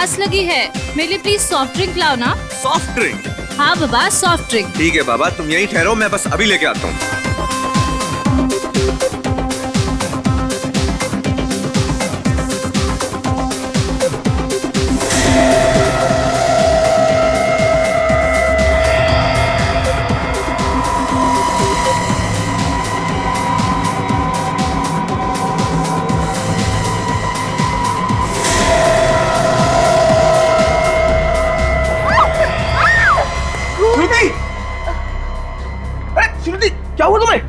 प्यास लगी है, मेरे लिए प्लीज सॉफ्ट ड्रिंक लाओ ना। Soft drink? हाँ बाबा, सॉफ्ट ड्रिंक। ठीक है बाबा, तुम यहीं ठहरो, मैं बस अभी लेके आता हूँ। श्रुति, क्या हुआ तुम्हें?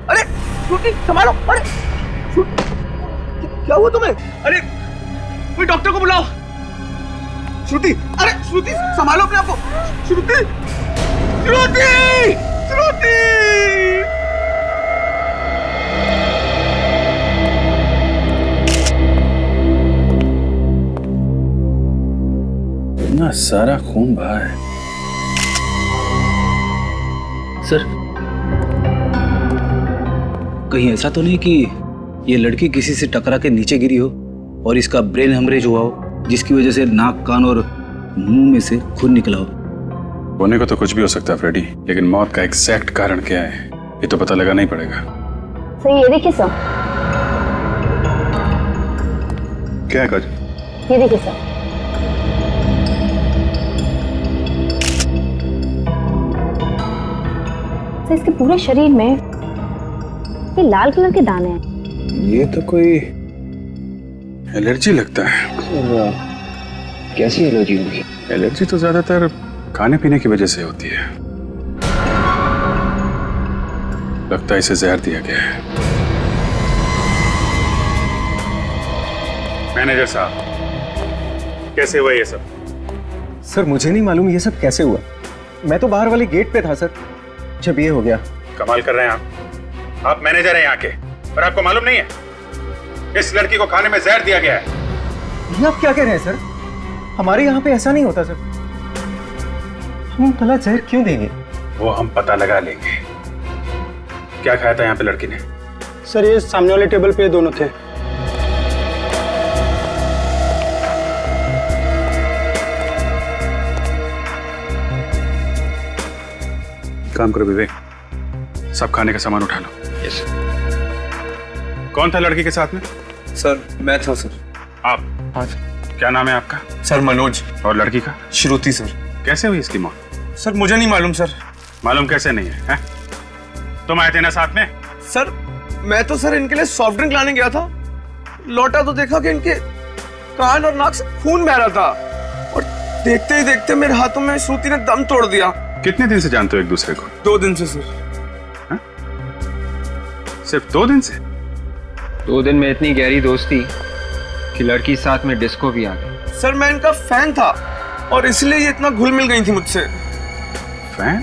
अरे श्रुति, संभालो। अरे श्रुति, क्या हुआ तुम्हें? अरे कोई डॉक्टर को बुलाओ। श्रुति, अरे श्रुति, संभालो अपने आप को। श्रुति, श्रुति, श्रुति। इतना सारा खून बहा है सर। कहीं ऐसा तो नहीं कि ये लड़की किसी से टकरा के नीचे गिरी हो और इसका ब्रेन हेमरेज हुआ हो, जिसकी वजह से नाक, कान और मुंह में से खून निकला हो? होने को तो कुछ भी हो सकता है फ्रेडी, लेकिन मौत का एग्जैक्ट कारण क्या है ये तो पता लगाना ही पड़ेगा। सर ये देखिए सर। क्या है काज? ये देखिए सर। सर इसके पूरे शरीर में ये लाल कलर के दाने हैं। ये तो कोई एलर्जी लगता है। कैसी एलर्जी होगी? एलर्जी तो ज्यादातर खाने पीने की वजह से होती है। लगता है इसे जहर दिया गया है। मैनेजर साहब, कैसे हुआ ये सब? सर मुझे नहीं मालूम ये सब कैसे हुआ। मैं तो बाहर वाले गेट पे था सर, जब ये हो गया। कमाल कर रहे हैं आप मैनेजर हैं यहाँ के और आपको मालूम नहीं है? इस लड़की को खाने में जहर दिया गया है। ये आप क्या कह रहे हैं सर? हमारे यहाँ पे ऐसा नहीं होता सर। हम भला जहर क्यों देंगे? वो हम पता लगा लेंगे। क्या खाया था यहाँ पे लड़की ने? सर ये सामने वाले टेबल पे दोनों थे। काम करो विवेक, सब खाने का सामान उठा लो। यस। कौन था लड़की के साथ में? सर मैं था सर। आप? हाँ क्या नाम है आपका? सर मनोज। और लड़की का? श्रुति सर। कैसे हुई इसकी मौत? सर मुझे नहीं मालूम सर। मालूम कैसे नहीं है, हैं? तुम आए थे ना साथ में? सर मैं तो सर इनके लिए सॉफ्ट ड्रिंक लाने गया था, लौटा तो देखा कि इनके कान और नाक से खून बह रहा था और देखते ही देखते मेरे हाथों में श्रुति ने दम तोड़ दिया। कितने दिन से जानते हो एक दूसरे को? 2 दिन से सर। हा? सिर्फ 2 दिन से? 2 दिन में इतनी गहरी दोस्ती कि लड़की साथ में डिस्को भी आ गई। सर मैं इनका फैन था और इसलिए ये इतना घुल मिल गई थी मुझसे। फैन?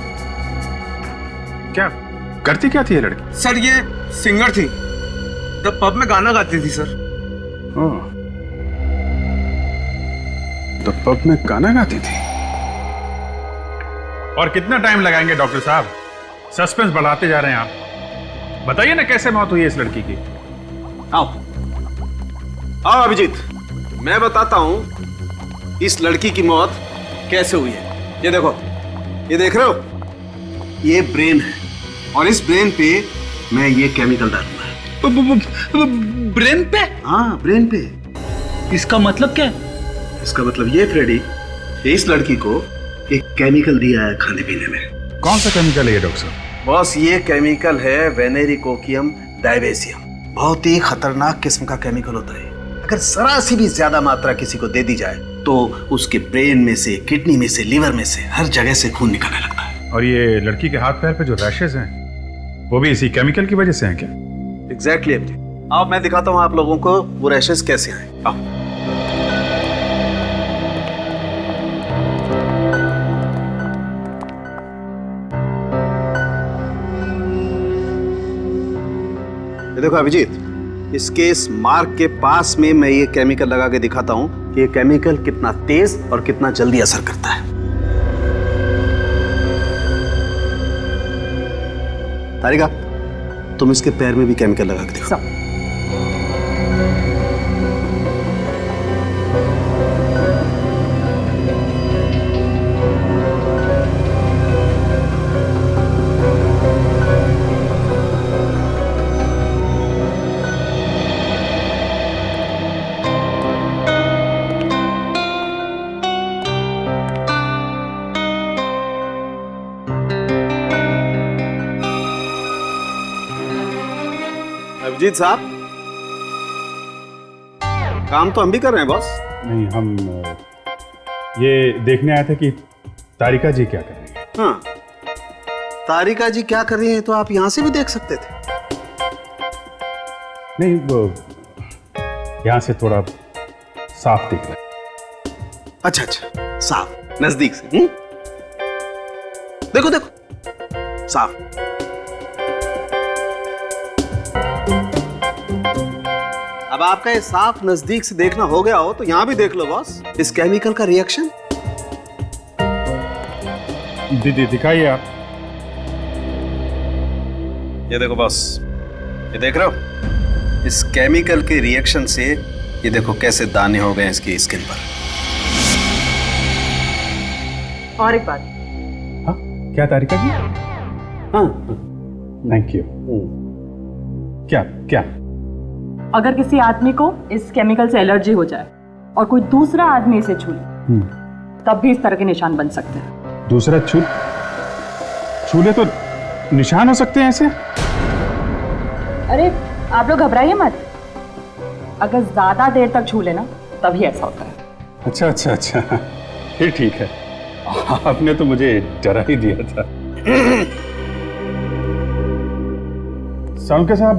क्या करती क्या थी ये लड़की? सर ये सिंगर थी, द पब में गाना गाती थी सर। ओह, द पब में गाना गाती थी। और कितना टाइम लगाएंगे डॉक्टर साहब? सस्पेंस बढ़ाते जा रहे हैं आप। बताइए ना कैसे मौत हुई है इस लड़की की? आओ आओ अभिजीत, मैं बताता हूं इस लड़की की मौत कैसे हुई है। ये देखो, ये देख रहे हो, ये ब्रेन है और इस ब्रेन पे मैं ये केमिकल डालूंगा। ब्रेन पे? हाँ ब्रेन पे। इसका मतलब क्या है? इसका मतलब ये फ्रेडी, इस लड़की को एक केमिकल दिया है खाने पीने में। कौन सा केमिकल है ये डॉक्टर साहब? बॉस ये केमिकल है वेनेरिकोकियम डायवेसियम। बहुत ही खतरनाक किस्म का केमिकल होता है। अगर जरा सी भी ज्यादा मात्रा किसी को दे दी जाए तो उसके ब्रेन में से, किडनी में से, लिवर में से, हर जगह से खून निकलने लगता है। और ये लड़की के हाथ पैर पे जो रैशेज हैं वो भी इसी केमिकल की वजह से हैं क्या? एग्जैक्टली अभिजीत। अब मैं दिखाता हूँ आप लोगों को वो रैशेज कैसे आए। आओ। ये देखो अभिजीत, इसके इस मार्क के पास में मैं ये केमिकल लगा के दिखाता हूं कि ये केमिकल कितना तेज और कितना जल्दी असर करता है। तारिका, तुम इसके पैर में भी केमिकल लगा के दिखाओ। अभिजीत साहब, काम तो हम भी कर रहे हैं बॉस। नहीं, हम ये देखने आए थे कि तारिका जी क्या कर रही है। हाँ, तारिका जी क्या कर रही हैं तो आप यहां से भी देख सकते थे। नहीं, वो यहाँ से थोड़ा साफ दिख रहा है। अच्छा अच्छा, साफ नजदीक से। देखो देखो, साफ। अब आपका ये साफ नजदीक से देखना हो गया हो तो यहां भी देख लो बॉस, इस केमिकल का रिएक्शन। दिखाइए आप। ये देखो बॉस, ये देख रहे हो, इस केमिकल के रिएक्शन से ये देखो कैसे दाने हो गए इसकी स्किन पर। और एक बात। हाँ, क्या तारिका जी? हाँ, थैंक यू। क्या क्या? अगर किसी आदमी को इस केमिकल से एलर्जी हो जाए और कोई दूसरा आदमी इसे छू ले, तब भी इस तरह के निशान बन सकते हैं। दूसरा छूले तो निशान हो सकते हैं ऐसे? अरे आप लोग घबराइए मत, अगर ज्यादा देर तक छू लेना तभी ऐसा होता है। अच्छा अच्छा अच्छा, फिर ठीक है। आपने तो मुझे डरा ही दिया था। सालुंके साहब,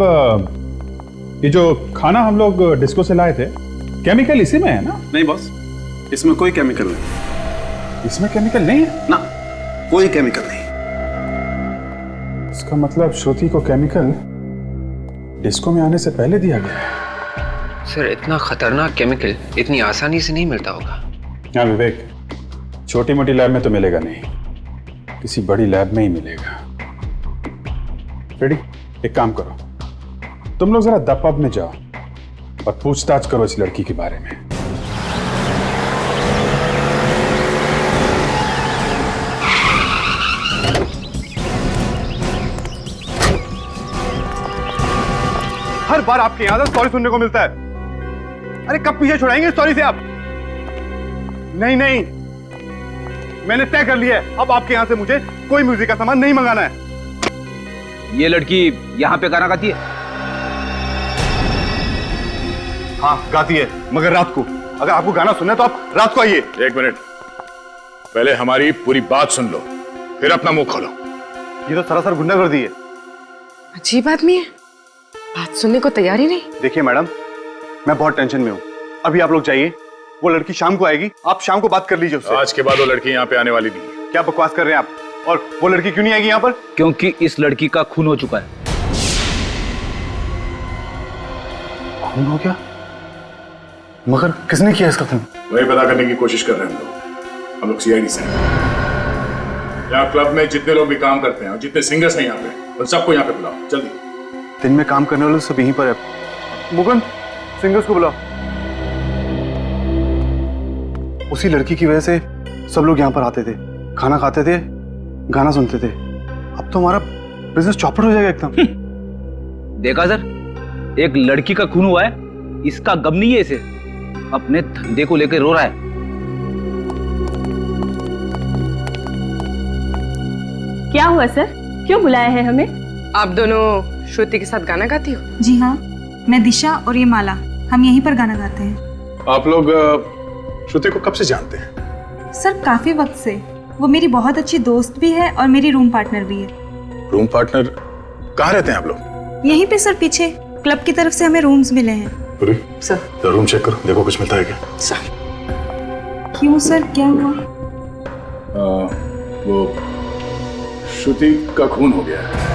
ये जो खाना हम लोग डिस्को से लाए थे, केमिकल इसी में है ना? नहीं बॉस, इसमें कोई केमिकल नहीं। इसमें केमिकल नहीं है ना, कोई केमिकल नहीं। इसका मतलब श्रुति को केमिकल डिस्को में आने से पहले दिया गया है। सर, इतना खतरनाक केमिकल इतनी आसानी से नहीं मिलता होगा। हाँ विवेक, छोटी मोटी लैब में तो मिलेगा नहीं, किसी बड़ी लैब में ही मिलेगा। रेडी, एक काम करो, तुम लोग जरा द पब में जाओ और पूछताछ करो इस लड़की के बारे में। हर बार आपके यहां से सॉरी सुनने को मिलता है। अरे कब पीछे छुड़ाएंगे सॉरी से आप? नहीं नहीं, मैंने तय कर लिया है, अब आपके यहां से मुझे कोई म्यूजिक का सामान नहीं मंगाना है। ये लड़की यहाँ पे गाना गाती है? हाँ गाती है, मगर रात को। अगर आपको गाना सुनना है तो आप रात को आइए। एक मिनट, पहले हमारी पूरी बात सुन लो, फिर अपना मुंह खोलो। ये तो सरासर गुंडागर्दी है। अजीब आदमी है, बात सुनने को तैयार ही नहीं। देखिए मैडम, मैं बहुत टेंशन में हूँ, अभी आप लोग जाइए, वो लड़की शाम को आएगी, आप शाम को बात कर लीजिए उससे। आज के बाद वो लड़की यहाँ पे आने वाली नहीं है। क्या बकवास कर रहे हैं आप? और वो लड़की क्यों नहीं आएगी यहाँ पर? क्योंकि इस लड़की का खून हो चुका है। खून हो गया? मगर किसने किया इसका खून? वही पता करने की कोशिश कर रहे हैं हम लोग सीआईडी से। यहाँ क्लब में जितने लोग भी काम करते हैं और जितने सिंगर्स हैं यहाँ पे, उन सबको यहाँ पे बुलाओ जल्दी। दिन में काम करने वाले सब यहीं पर है। मुकुंद, सिंगर्स को बुलाओ। उसी लड़की की वजह से सब लोग यहाँ पर आते थे, खाना खाते थे, गाना सुनते थे। अब तो हमारा बिजनेस चौपट हो जाएगा एकदम। देखा सर, एक लड़की का खून हुआ है, इसका गम नहीं है, इसे अपने धंधे को लेकर रो रहा है। क्या हुआ सर, क्यों बुलाया है हमें? आप दोनों श्रुति के साथ गाना गाती हो? जी हाँ, मैं दिशा और ये माला, हम यहीं पर गाना गाते हैं। आप लोग श्रुति को कब से जानते हैं? सर काफी वक्त से, वो मेरी बहुत अच्छी दोस्त भी है और मेरी रूम पार्टनर भी है। Room partner? कहाँ रहते हैं आप लोग? यहीं पे सर, पीछे क्लब की तरफ से हमें रूम्स मिले हैं। सर तो रूम चेक करो, देखो कुछ मिलता है क्या? क्यों सर, क्या हुआ? वो श्रुति का खून हो गया है।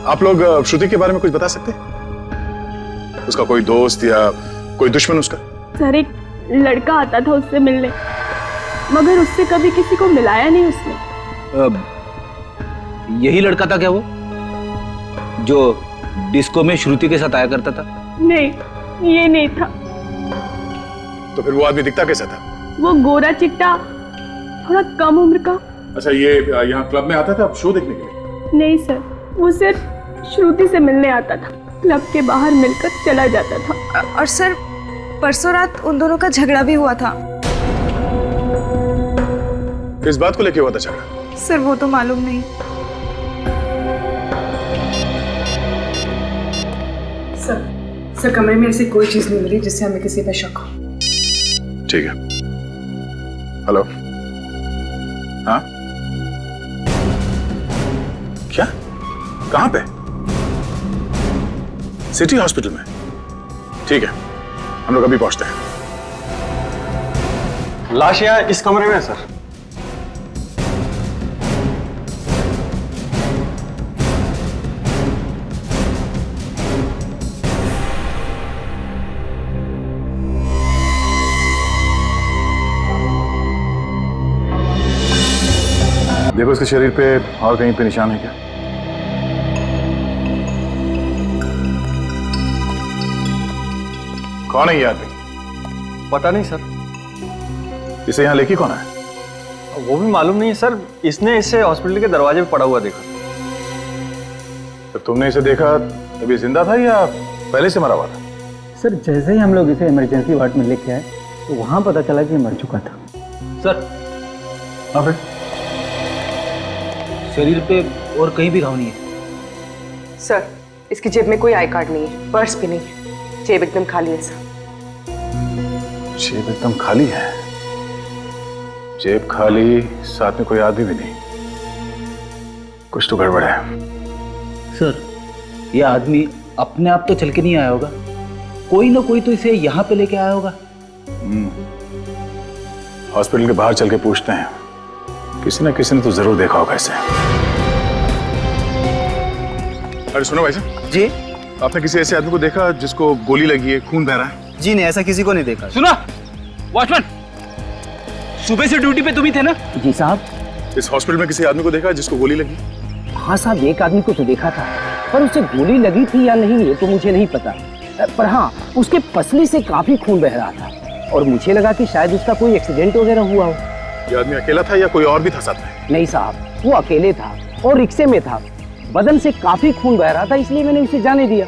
आप लोग श्रुति के बारे में कुछ बता सकते हैं? उसका कोई दोस्त या कोई दुश्मन उसका? सर एक लड़का आता था उससे मिलने, मगर उससे कभी किसी को मिलाया नहीं उसने। यही लड़का था क्या वो, जो डिस्को में श्रुति के साथ आया करता था? नहीं, ये नहीं था। तो फिर वो आदमी दिखता कैसा था? वो गोरा चिट्टा, थोड़ा कम उम्र का। अच्छा, ये यहाँ क्लब में आता था शो देखने के लिए? नहीं सर, वो सिर्फ श्रुति से मिलने आता था, क्लब के बाहर मिलकर चला जाता था। और सर परसों रात उन दोनों का झगड़ा भी हुआ था। किस बात को लेके हुआ था झगड़ा? सर वो तो मालूम नहीं। सर कमरे में ऐसी कोई चीज नहीं मिली जिससे हमें किसी पे शक हो। ठीक है। हेलो। हाँ, क्या? कहां पे? सिटी हॉस्पिटल में? ठीक है, हम लोग अभी पहुंचते हैं। लाश यहाँ इस कमरे में है सर। देखो इसके शरीर पे और कहीं पे निशान है क्या? कौन है ये आदमी? पता नहीं सर। इसे यहाँ लेके कौन है? वो भी मालूम नहीं है सर। इसने इसे हॉस्पिटल के दरवाजे पे पड़ा हुआ देखा। तो तुमने इसे देखा तभी जिंदा था या पहले से मरा हुआ था? सर जैसे ही हम लोग इसे इमरजेंसी वार्ड में लेके आए तो वहां पता चला कि मर चुका था। सर हाँ फिर? शरीर पे और कहीं भी घाव नहीं है। सर इसकी जेब में कोई आई कार्ड नहीं है, पर्स भी नहीं है, जेब एकदम खाली है सर। जेब एकदम खाली है? जेब खाली, साथ में कोई आदमी भी नहीं। कुछ तो गड़बड़ है। सर यह आदमी अपने आप तो चल के नहीं आया होगा, कोई ना कोई तो इसे यहाँ पे लेके आया होगा। हॉस्पिटल के बाहर चल के पूछते हैं, किसी ना किसी ने तो जरूर देखा होगा इसे। अरे सुनो भाई साहब जी, आपने किसी ऐसे आदमी को देखा जिसको गोली लगी है, खून बह रहा है? जी नहीं, ऐसा किसी को नहीं देखा। सुना वॉचमैन, सुबह से ड्यूटी पे तुम ही थे ना? जी साहब। इस हॉस्पिटल में किसी आदमी को देखा जिसको गोली लगी? हाँ साहब, एक आदमी को तो देखा था, पर उसे गोली लगी थी या नहीं ये तो मुझे नहीं पता। पर हाँ, उसके पसली से काफी खून बह रहा था और मुझे लगा कि शायद उसका कोई एक्सीडेंट वगैरह हुआ हो। ये आदमी अकेला था या कोई और भी था साथ में? नहीं साहब, वो अकेले था और रिक्शे में था। बदन से काफी खून बह रहा था, इसलिए मैंने उसे जाने दिया।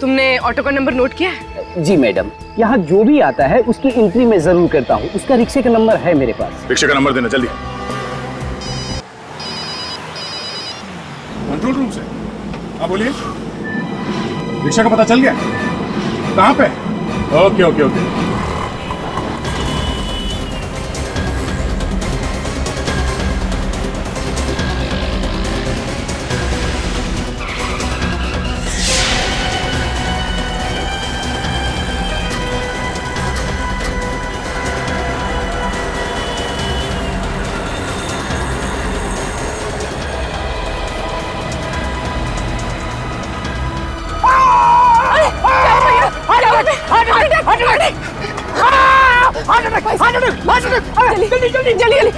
तुमने ऑटो का नंबर नोट किया है? जी मैडम, यहाँ जो भी आता है उसकी एंट्री मैं जरूर करता हूँ। उसका रिक्शे का नंबर है मेरे पास। रिक्शे का नंबर देना जल्दी। कंट्रोल रूम से। हाँ बोलिए। रिक्शा का पता चल गया? कहाँ पे? Okay okay okay.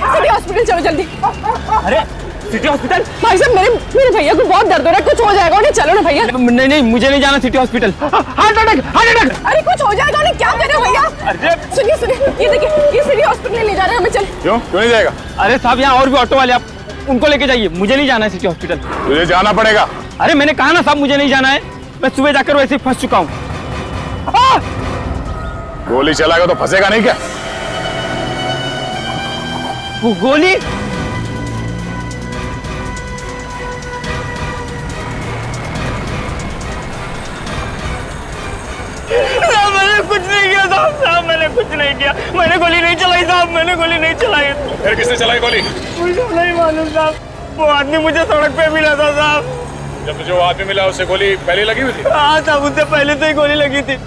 जल्दी हॉस्पिटल चलो जल्दी। अरे सिटी हॉस्पिटल? भाई साहब मेरे भैया को बहुत दर्द हो रहा है, कुछ हो जाएगा उन्हें। चलो ना भैया। नहीं नहीं, मुझे नहीं जाना city hospital. Heart attack, heart attack. अरे कुछ हो जाएगा उन्हें, क्या कर रहे हो भैया? सुनिए सुनिए, ये देखिए, ये सिटी हॉस्पिटल ले जा रहे हैं हमें। चल। क्यों नहीं जाएगा? अरे साहब, यहाँ और भी ऑटो वाले, आप उनको लेके जाइए, मुझे नहीं जाना है सिटी हॉस्पिटल। तुझे जाना पड़ेगा। अरे मैंने कहा ना साहब, मुझे नहीं जाना है। मैं सुबह जाकर वैसे ही फंस चुका हूँ। गोली चलाएगा तो फंसेगा नहीं क्या? वो गोली? मैंने कुछ नहीं किया साहब, मैंने कुछ नहीं किया। मैंने गोली नहीं चलाई साहब, मैंने गोली नहीं चलाई। फिर किसने चलाई गोली? मुझे नहीं मालूम साहब, वो आदमी मुझे सड़क पे मिला था साहब। जब तुझे वो आदमी मिला उससे गोली पहले लगी हुई थी? हाँ साहब, उससे पहले तो ही गोली लगी थी।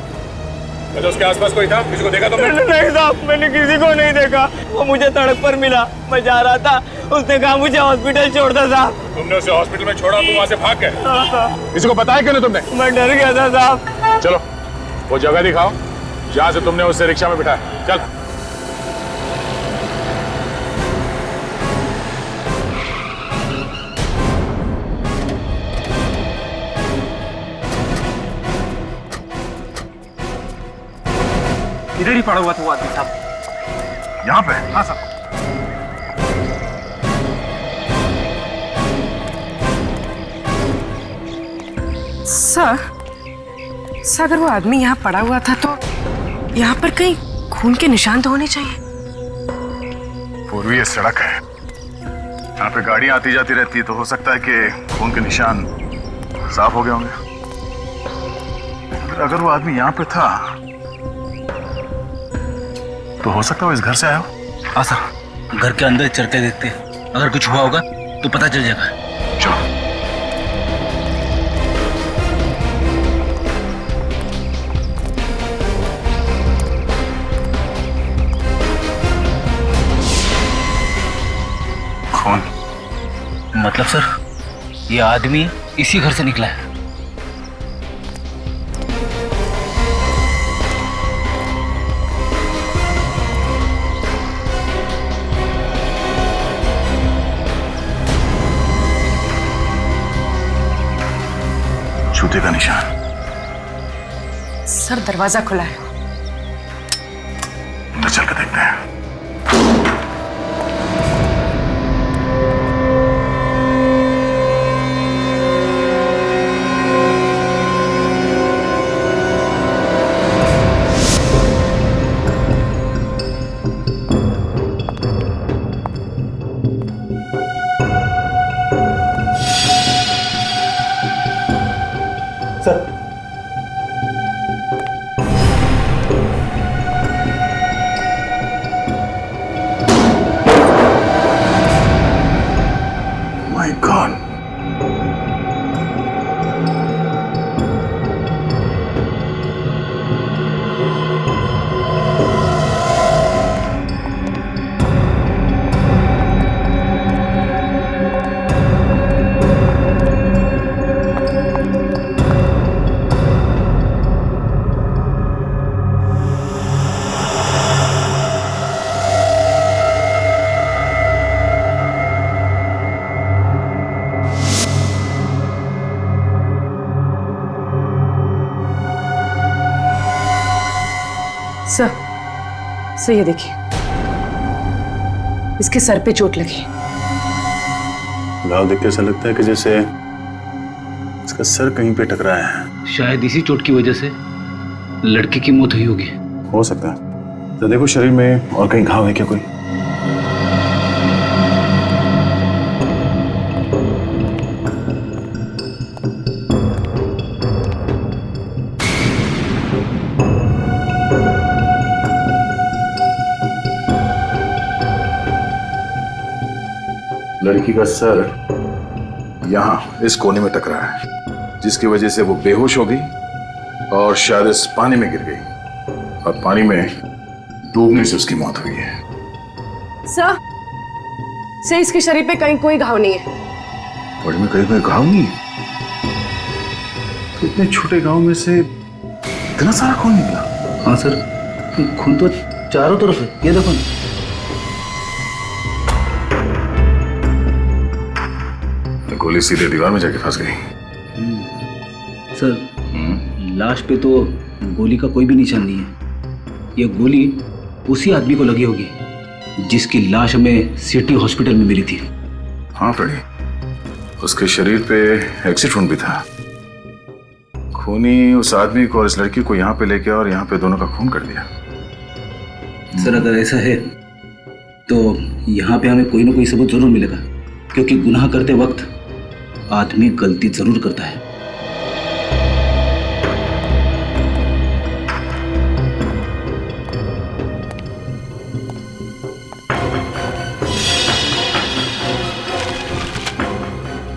तो उसके आसपास कोई था? किसी को देखा तुमने? नहीं साहब, मैंने किसी को नहीं देखा। वो मुझे सड़क पर मिला, मैं जा रहा था, उसने कहा मुझे हॉस्पिटल छोड़ दो साहब। तुमने उसे हॉस्पिटल में छोड़ा, तुम वहां से भाग गए? किसी को बताया क्यों नहीं तुमने? मैं डर गया था साहब। चलो वो जगह दिखाओ जहां से तुमने उसे रिक्शा में बिठाया। चल। इधर ही पड़ा हुआ था वो आदमी साहब। यहाँ पे? हाँ साहब। सर अगर वो आदमी यहाँ पड़ा हुआ था तो यहाँ पर कहीं खून के निशान तो होने चाहिए। पूर्वी ये सड़क है, यहाँ पे गाड़ियां आती जाती रहती है, तो हो सकता है कि खून के निशान साफ हो गए होंगे। फिर अगर वो आदमी यहाँ पे था तो हो सकता है वो इस घर से आया हो। हाँ सर, घर के अंदर चलते देखते, अगर कुछ हुआ होगा तो पता चल जाएगा। चलो। कौन? मतलब सर, ये आदमी इसी घर से निकला है। जूते का निशान। सर दरवाजा खुला है। अंदर चल कर देखते हैं। My God. सर ये देखिए, इसके सर पे चोट लगी। घाव देख के ऐसा लगता है कि जैसे इसका सर कहीं पे टकराया है। शायद इसी चोट की वजह से लड़की की मौत हुई होगी। हो सकता है। तो देखो शरीर में और कहीं घाव है क्या कोई? लड़की का सर यहां इस कोने में टकरा है, जिसकी वजह से वो बेहोश हो गई और शायद इस पानी में गिर गई और पानी में डूबने से उसकी मौत हुई है। सर इसके शरीर पे कहीं कोई घाव नहीं है। बॉडी में कहीं कोई घाव नहीं है? तो इतने छोटे घाव में से इतना सारा खून निकला? हाँ सर, खून तो चारों तरफ है, ये देखो। गोली सीधे दीवार में जाके फंस गई। सर, लाश पे तो गोली का कोई भी निशान नहीं है। ये गोली उसी आदमी को लगी होगी जिसकी लाश हमें सिटी हॉस्पिटल में मिली थी। हाँ फ्रेडी, उसके शरीर पे एक्सिट वुंड भी था। खूनी उस आदमी को और इस लड़की को यहाँ पे लेके और यहाँ पे दोनों का खून कर दिया। सर अगर ऐसा है तो यहाँ पे हमें कोई ना कोई सबूत जरूर मिलेगा, क्योंकि गुनाह करते वक्त आदमी गलती जरूर करता है।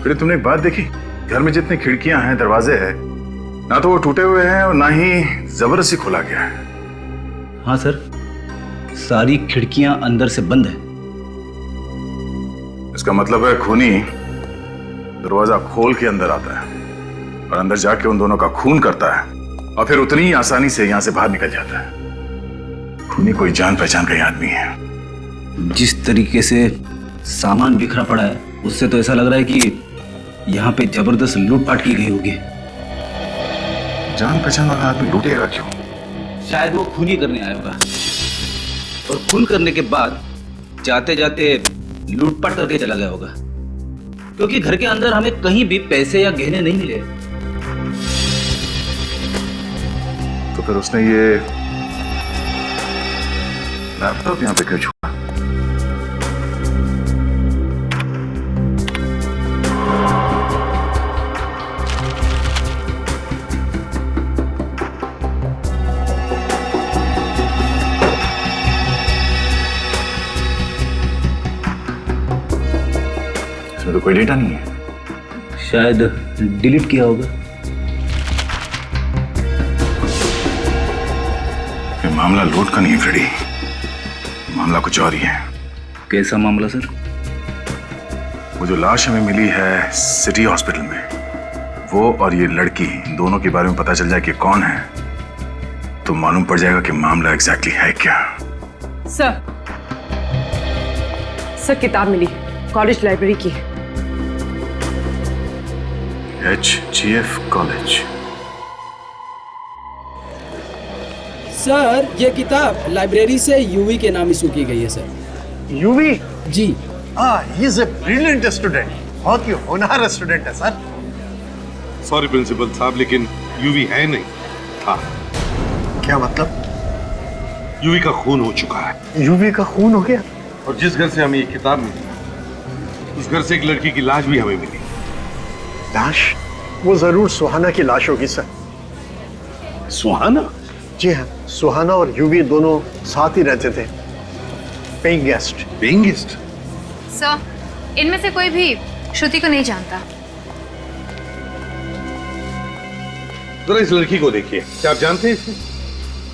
फिर तुमने एक बात देखी, घर में जितनी खिड़कियां हैं, दरवाजे हैं, ना तो वो टूटे हुए हैं और ना ही जबरदस्ती खोला गया है। हाँ सर, सारी खिड़कियां अंदर से बंद है। इसका मतलब है खूनी दरवाजा खोल के अंदर आता है और अंदर जाके उन दोनों का खून करता है और फिर उतनी ही आसानी से यहां से बाहर निकल जाता है। खूनी कोई जान पहचान का ही आदमी है। जिस तरीके से सामान बिखरा पड़ा है, उससे तो ऐसा लग रहा है कि यहाँ पे जबरदस्त लूटपाट की गई होगी। जान पहचान वाला आदमी लूटेगा क्यों? शायद वो खून ही करने आया होगा और खून करने के बाद जाते जाते लूटपाट करके चला गया होगा, क्योंकि घर के अंदर हमें कहीं भी पैसे या गहने नहीं मिले। तो फिर उसने ये लैपटॉप यहाँ पे क्यों छुपा? इसमें तो कोई डेटा नहीं है। शायद डिलीट किया होगा। ये मामला लूट का नहीं है फ्रेडी, मामला कुछ और ही है। कैसा मामला सर? वो जो लाश हमें मिली है सिटी हॉस्पिटल में, वो और ये लड़की दोनों के बारे में पता चल जाए कि कौन है, तो मालूम पड़ जाएगा कि मामला एग्जैक्टली है क्या। सर किताब मिली, कॉलेज लाइब्रेरी की। HGF college. सर ये किताब लाइब्रेरी से यूवी के नाम इशू की गई है सर। यूवी? जी। He is a brilliant student, बहुत ही होनहार स्टूडेंट है सर। सॉरी प्रिंसिपल साहब, लेकिन यूवी है नहीं, था। क्या मतलब? यूवी का खून हो चुका है। यूवी का खून हो गया? और जिस घर से हमें ये किताब मिली, उस घर से एक लड़की की लाश भी हमें मिली। लाश? वो जरूर सुहाना की लाश होगी सर। सुहाना? जी हाँ, सुहाना और यूवी दोनों साथ ही रहते थे, paying guest. Paying guest? Sir, इनमें से कोई भी श्रुति को नहीं जानता। जरा इस लड़की को देखिए, क्या आप जानते हैं इसे?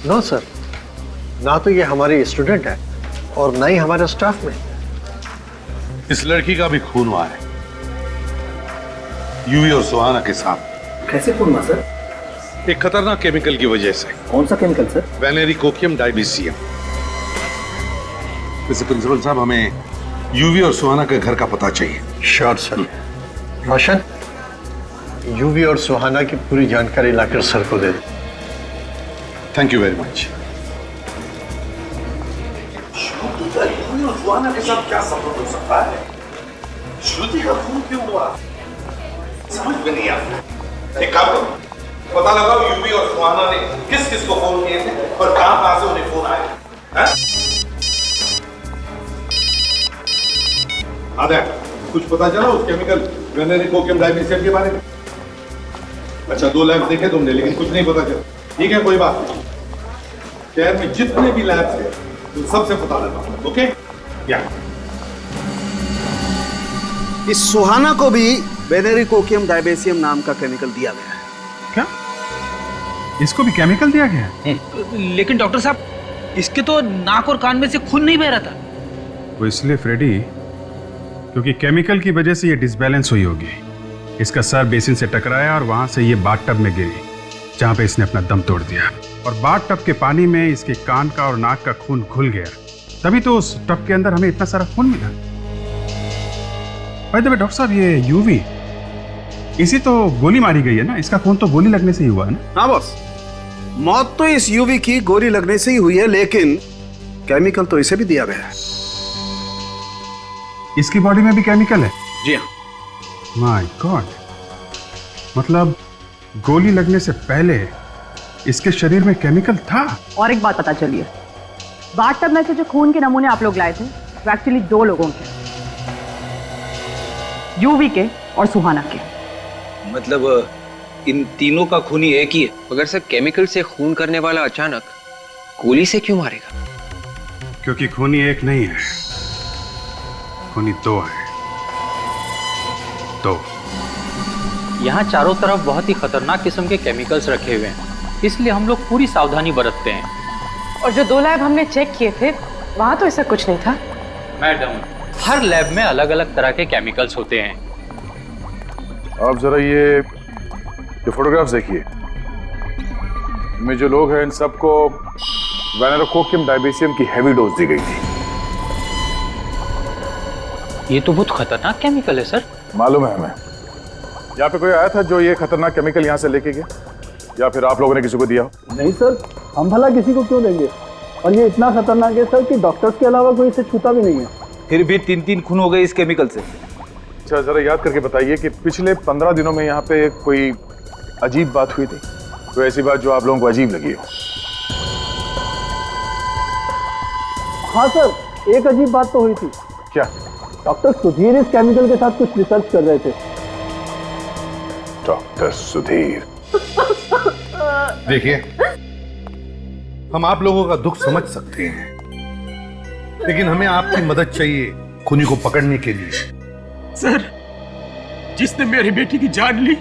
नो सर, ना तो ये हमारी स्टूडेंट है और ना ही हमारे स्टाफ में। इस लड़की का भी खून हुआ है, यूवी और सुहाना के साथ। कैसे खून हुआ सर? एक खतरनाक केमिकल की वजह से। कौन सा केमिकल सर? वेनेरिकोकियम डाइबीसियम। वैसे प्रिंसिपल साहब, हमें यूवी और सुहाना के घर का पता चाहिए। Sure sir. रोशन, यूवी और सुहाना की पूरी जानकारी लाकर सर को दे। Thank you very much. Suhana के साथ क्या संबंध हो सकता है? श्रुति का खून क्यों हुआ? समझ में नहीं आता। एक काम करो, पता लगाओ यूवी और सुहाना ने किस किस को फोन किए थे और कहां से उन्हें फोन आए। आधा कुछ पता चला उस केमिकल वेनेरिकोकियम डाइबीसियम के बारे में? अच्छा, 2 लैब देखे तुमने, लेकिन कुछ नहीं पता चला। ठीक है, कोई बात नहीं। शहर में जितने भी लैब्स हैं, तुम सबसे पता लगा। ओके? या इस सुहाना को भी वेनेरिकोकियम डाइबीसियम नाम का केमिकल दिया गया है। क्या? इसको भी केमिकल दिया गया है? लेकिन डॉक्टर साहब, इसके तो नाक और कान में से खून नहीं बह रहा था। वो इसलिए फ्रेडी, क्योंकि केमिकल की वजह से ये डिसबैलेंस हुई होगी। इसका सर बेसिन से टकराया और वहां से ये बाथटब में गिरी, जहां पे इसने अपना दम तोड़ दिया। और बाथटब के पानी में इसके कान का और नाक का खून घुल गया, तभी तो उस टब के अंदर हमें इतना सारा खून मिला। भाई डॉक्टर साहब, ये यूवी, इसी तो गोली मारी गई है ना? इसका खून तो गोली लगने से ही हुआ है ना? हाँ बॉस, मौत तो इस यूवी की गोली लगने से ही हुई है, लेकिन केमिकल तो इसे भी दिया गया है। इसकी बॉडी में भी केमिकल है? जी हाँ। माय गॉड, मतलब गोली लगने से पहले इसके शरीर में केमिकल था। और एक बात पता चली है, बाथटब में से जो खून के नमूने आप लोग लाए थे वो एक्चुअली 2 लोगों के, यूवी के और सुहाना के। मतलब इन तीनों का खून ही एक ही है? अगर सर केमिकल से खून करने वाला अचानक गोली से क्यों मारेगा? क्योंकि खूनी एक नहीं है, खूनी 2 है। 2। यहाँ चारों तरफ बहुत ही खतरनाक किस्म के केमिकल्स रखे हुए हैं, इसलिए हम लोग पूरी सावधानी बरतते हैं। और जो 2 लैब हमने चेक किए थे, वहां तो ऐसा कुछ नहीं था। मैडम, हर लैब में अलग अलग तरह के केमिकल्स होते हैं। आप जरा ये फोटोग्राफ्स देखिए। इनमें जो लोग हैं, इन सबको वेनेरिकोकियम डाइबीसियम की हैवी डोज दी गई थी। ये तो बहुत खतरनाक केमिकल है सर। मालूम है हमें। यहाँ पे कोई आया था जो ये खतरनाक केमिकल यहाँ से लेके गया, या फिर आप लोगों ने किसी को दिया? नहीं सर, हम भला किसी को क्यों देंगे? और ये इतना खतरनाक है सर कि डॉक्टर्स के अलावा कोई इसे छूता भी नहीं है। फिर भी 3 खून हो गए इस केमिकल से। अच्छा, जरा याद करके बताइए कि पिछले 15 दिनों में यहाँ पे कोई अजीब बात हुई थी? कोई ऐसी बात जो आप लोगों को अजीब लगी हो? हाँ सर, एक अजीब बात तो हुई थी। क्या? डॉक्टर सुधीर इस केमिकल के साथ कुछ रिसर्च कर रहे थे। डॉक्टर सुधीर? देखिए, हम आप लोगों का दुख समझ सकते हैं, लेकिन हमें आपकी मदद चाहिए खूनी को पकड़ने के लिए। सर, जिसने मेरी बेटी की जान ली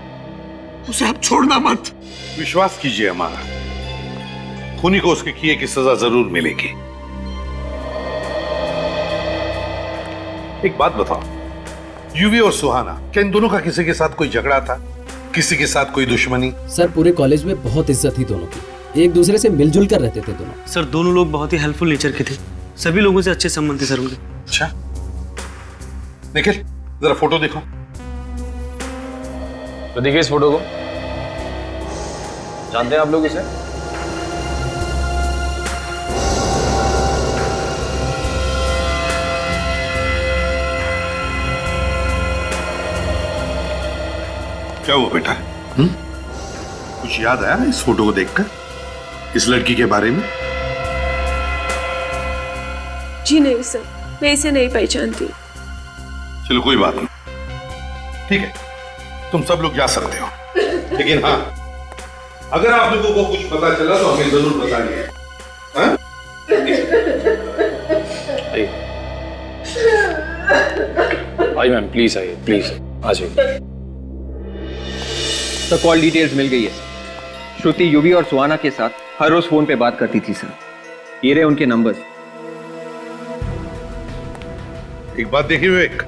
उसे आप छोड़ना मत। विश्वास कीजिए हमारा, खूनी को उसके किए की सजा जरूर मिलेगी। एक बात बताओ, यूवी और सुहाना, क्या इन दोनों का किसी के साथ कोई झगड़ा था? किसी के साथ कोई दुश्मनी? सर पूरे कॉलेज में बहुत इज्जत थी दोनों की, एक दूसरे से मिलजुल कर रहते थे दोनों। सर दोनों लोग बहुत ही हेल्पफुल नेचर के थे, सभी लोगों से अच्छे संबंध थे सर उनके। अच्छा, निखिल जरा फोटो देखो। तो देखिए इस फोटो को, जानते हैं आप लोग इसे? क्या हुआ बेटा? कुछ याद आया इस फोटो को देखकर, इस लड़की के बारे में? जी नहीं सर, मैं इसे नहीं पहचानती। चलो कोई बात नहीं, ठीक है, तुम सब लोग जा सकते हो, लेकिन हाँ, अगर आप लोगों को कुछ पता चला तो हमें जरूर बताइए। हाँ? आइए मैम, प्लीज आइए, प्लीज आ जाइए। तो कॉल डिटेल्स मिल गई है। श्रुति युवी और सुहाना के साथ हर रोज फोन पे बात करती थी सर। ये रहे उनके नंबर। एक बात देखिए विवेक,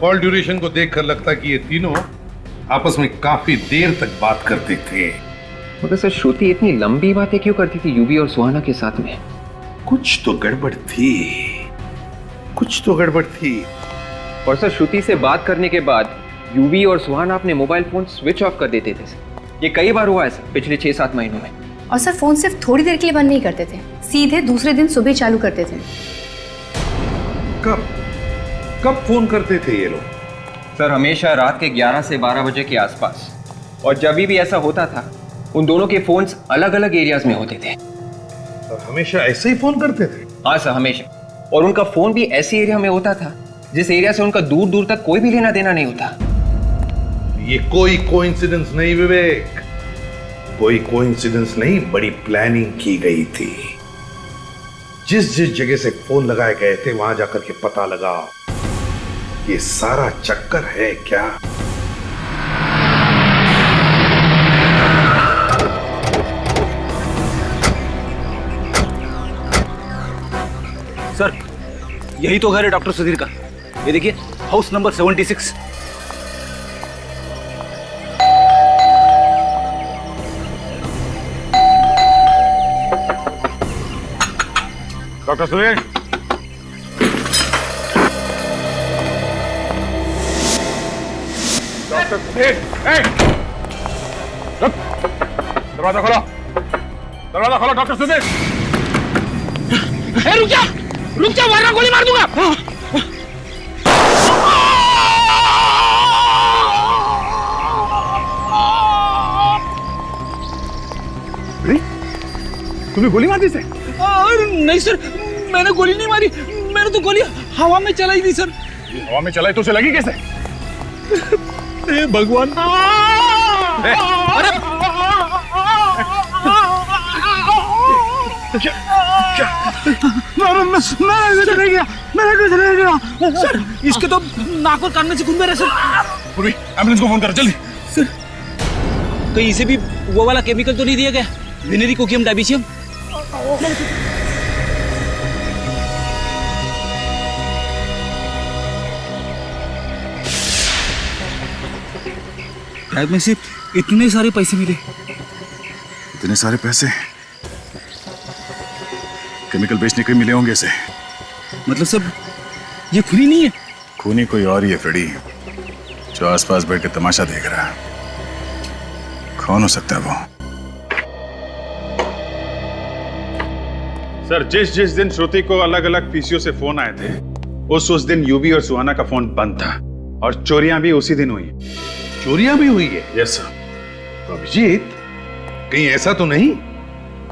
कॉल ड्यूरेशन को देखकर लगता है कि ये तीनों आपस में काफी देर तक बात करते थे। मगर सर श्रुति इतनी लंबी बातें क्यों करती थी युवी और सुहाना के साथ में? कुछ तो गड़बड़ थी, कुछ तो गड़बड़ थी। और सर श्रुति से बात करने के बाद युवी और सुहाना अपने मोबाइल फोन स्विच ऑफ कर देते थे सर। ये कई बार हुआ है सर पिछले 6-7 महीनों में। और सर फोन सिर्फ थोड़ी देर के लिए बंद नहीं करते थे, सीधे दूसरे दिन सुबह चालू करते थे। कब कब फोन करते थे ये लोग? सर हमेशा रात के 11 से 12 बजे के आसपास। और जब भी ऐसा होता था उन दोनों के फोन्स अलग अलग एरियाज में होते थे। हमेशा ऐसे ही फोन करते थे? हाँ सर, हमेशा। और उनका फोन भी ऐसी एरिया में होता था जिस एरिया से उनका दूर दूर तक कोई भी लेना देना नहीं होता। ये कोई कोइंसिडेंस नहीं विवेक, कोई कोइंसिडेंस नहीं, बड़ी प्लानिंग की गई थी। जिस जिस जगह से फोन लगाए गए थे वहां जाकर के पता लगा। ये सारा चक्कर है क्या? सर यही तो घर है डॉक्टर सुधीर का। ये देखिए, house number 76। Doctor Sudhir, doctor Sudhir, दरवाजा खोलो, दरवाजा खोलो डॉक्टर सुधीर। रुक जा वरना गोली मार दूंगा। तुमने गोली मार दी से? नहीं सर, मैंने गोली नहीं मारी, मैंने तो गोली हवा में चलाई थी सर। हवा में चलाई तो उसे लगी कैसे? भगवान। अरे मैं नहीं गया, मैंने कुछ नहीं किया सर। इसके तो नाक और कान में से खून बह रहा है सर। एम्बुलेंस को फोन करो जल्दी। सर कहीं इसे भी वो वाला केमिकल तो नहीं दिया गया, वेनेरी कोकियम डायबिसियम? शायद में से इतने सारे पैसे मिले। इतने सारे पैसे केमिकल बेचने के मिले होंगे इसे। मतलब सब ये खूनी नहीं है? खूनी कोई और ही है फ्रेडी, जो आसपास बैठ के तमाशा देख रहा है। कौन हो सकता है वो? सर जिस जिस दिन श्रुति को अलग अलग पीसीओ से फोन आए थे उस दिन यूवी और सुहाना का फोन बंद था और चोरियां भी उसी दिन हुई। चोरियां भी हुई है? Yes sir. तो अभिजीत, कहीं ऐसा तो नहीं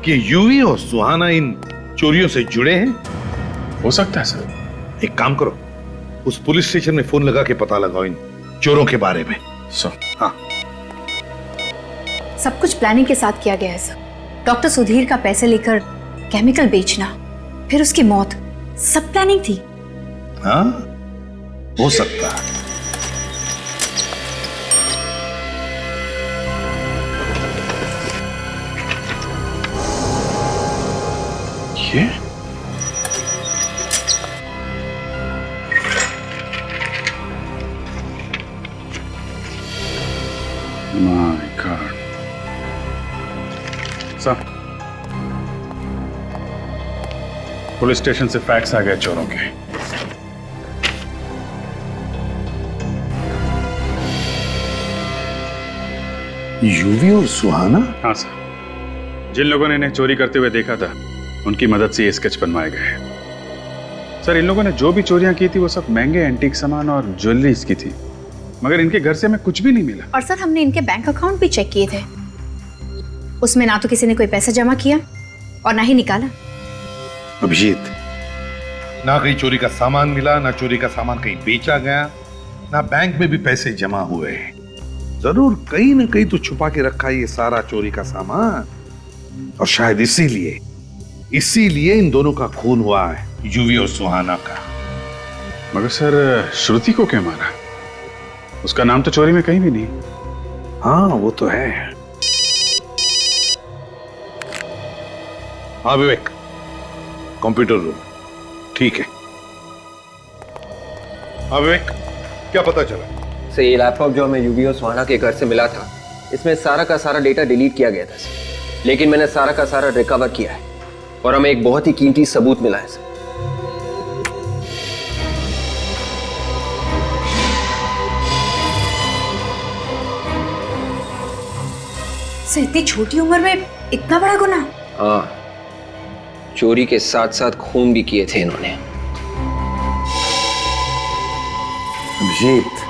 कि यूवी और सुहाना इन चोरियों से जुड़े हैं? हो सकता है सर। एक काम करो, उस पुलिस स्टेशन में फोन लगा के पता लगाओ इन चोरों के बारे में। हाँ, सब कुछ प्लानिंग के साथ किया गया है सर। डॉक्टर सुधीर का पैसे लेकर केमिकल बेचना, फिर उसकी मौत, सब प्लानिंग थी। हाँ, हो सकता है। ये my God sir, police station से फैक्स आ गए चोरों के। यूवी और सुहाना? हाँ सर, जिन लोगों ने इन्हें चोरी करते हुए देखा था उनकी मदद से ये स्केच बनवाए गए। सर, इन लोगों ने जो भी चोरियां की थी वो सब महंगे एंटीक सामान और ज्वेलरीज की थी, मगर इनके घर से हमें कुछ भी नहीं मिला। और सर, हमने इनके बैंक अकाउंट भी चेक किए थे, उसमें ना तो किसी ने कोई पैसा जमा किया और ना ही निकाला। अभिजीत, ना कहीं चोरी का सामान मिला, ना चोरी का सामान कहीं बेचा गया, ना बैंक में भी पैसे जमा हुए। जरूर कहीं ना कहीं तो छुपा के रखा है ये सारा चोरी का सामान, और शायद इसीलिए इन दोनों का खून हुआ है, यूवी और सुहाना का। मगर सर, श्रुति को क्यों मारा? उसका नाम तो चोरी में कहीं भी नहीं। हाँ, वो तो है। हाँ विवेक, कंप्यूटर रूम। ठीक है। हाँ विवेक, क्या पता चला? सर, ये लैपटॉप जो हमें यूवी और सुहाना के घर से मिला था, इसमें सारा का सारा डेटा डिलीट किया गया था सर, लेकिन मैंने सारा का सारा रिकवर किया है और हमें एक बहुत ही कीमती सबूत मिला है सर। सर, इतनी छोटी उम्र में इतना बड़ा गुनाह? हाँ, चोरी के साथ साथ खून भी किए थे इन्होंने। अभिजीत,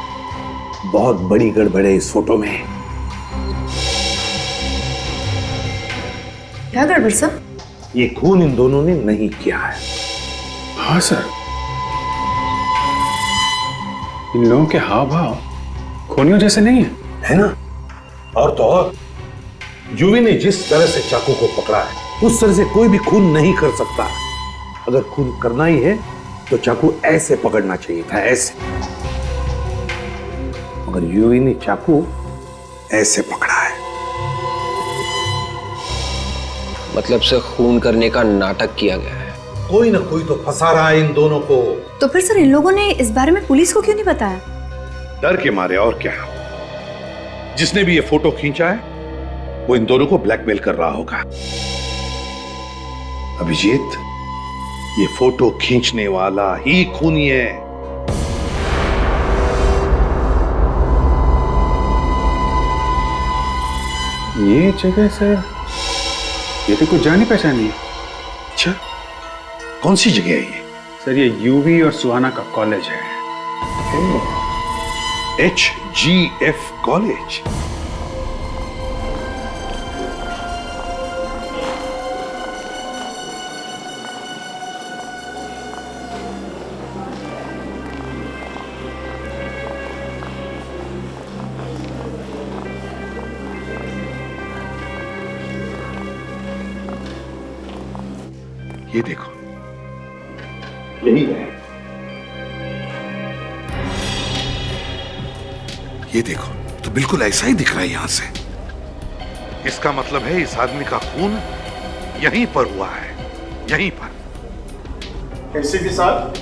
बहुत बड़ी गड़बड़ है इस फोटो में। क्या गड़बड़ सर? ये खून इन दोनों ने नहीं किया है। हाँ सर, इन लोगों के हाव भाव खूनियों जैसे नहीं है ना? और तो और, यूवी ने जिस तरह से चाकू को पकड़ा है उस तरह से कोई भी खून नहीं कर सकता। अगर खून करना ही है तो चाकू ऐसे पकड़ना चाहिए था, ऐसे। मगर यूवी ने चाकू ऐसे पकड़ा है। मतलब से खून करने का नाटक किया गया है। कोई ना कोई तो फंसा रहा है इन दोनों को। तो फिर सर, इन लोगों ने इस बारे में पुलिस को क्यों नहीं बताया? डर के मारे, और क्या। जिसने भी ये फोटो खींचा है वो इन दोनों को ब्लैकमेल कर रहा होगा। अभिजीत, ये फोटो खींचने वाला ही खूनी है। ये जगह सर, ये तो कुछ जानी पहचानी है। अच्छा, कौन सी जगह है ये? सर, ये यूवी और सुहाना का कॉलेज है। HGF college. ये देखो, यही है। ये देखो, तो बिल्कुल ऐसा ही दिख रहा है यहां से। इसका मतलब है इस आदमी का खून यहीं पर हुआ है, यहीं पर। एसीपी साहब,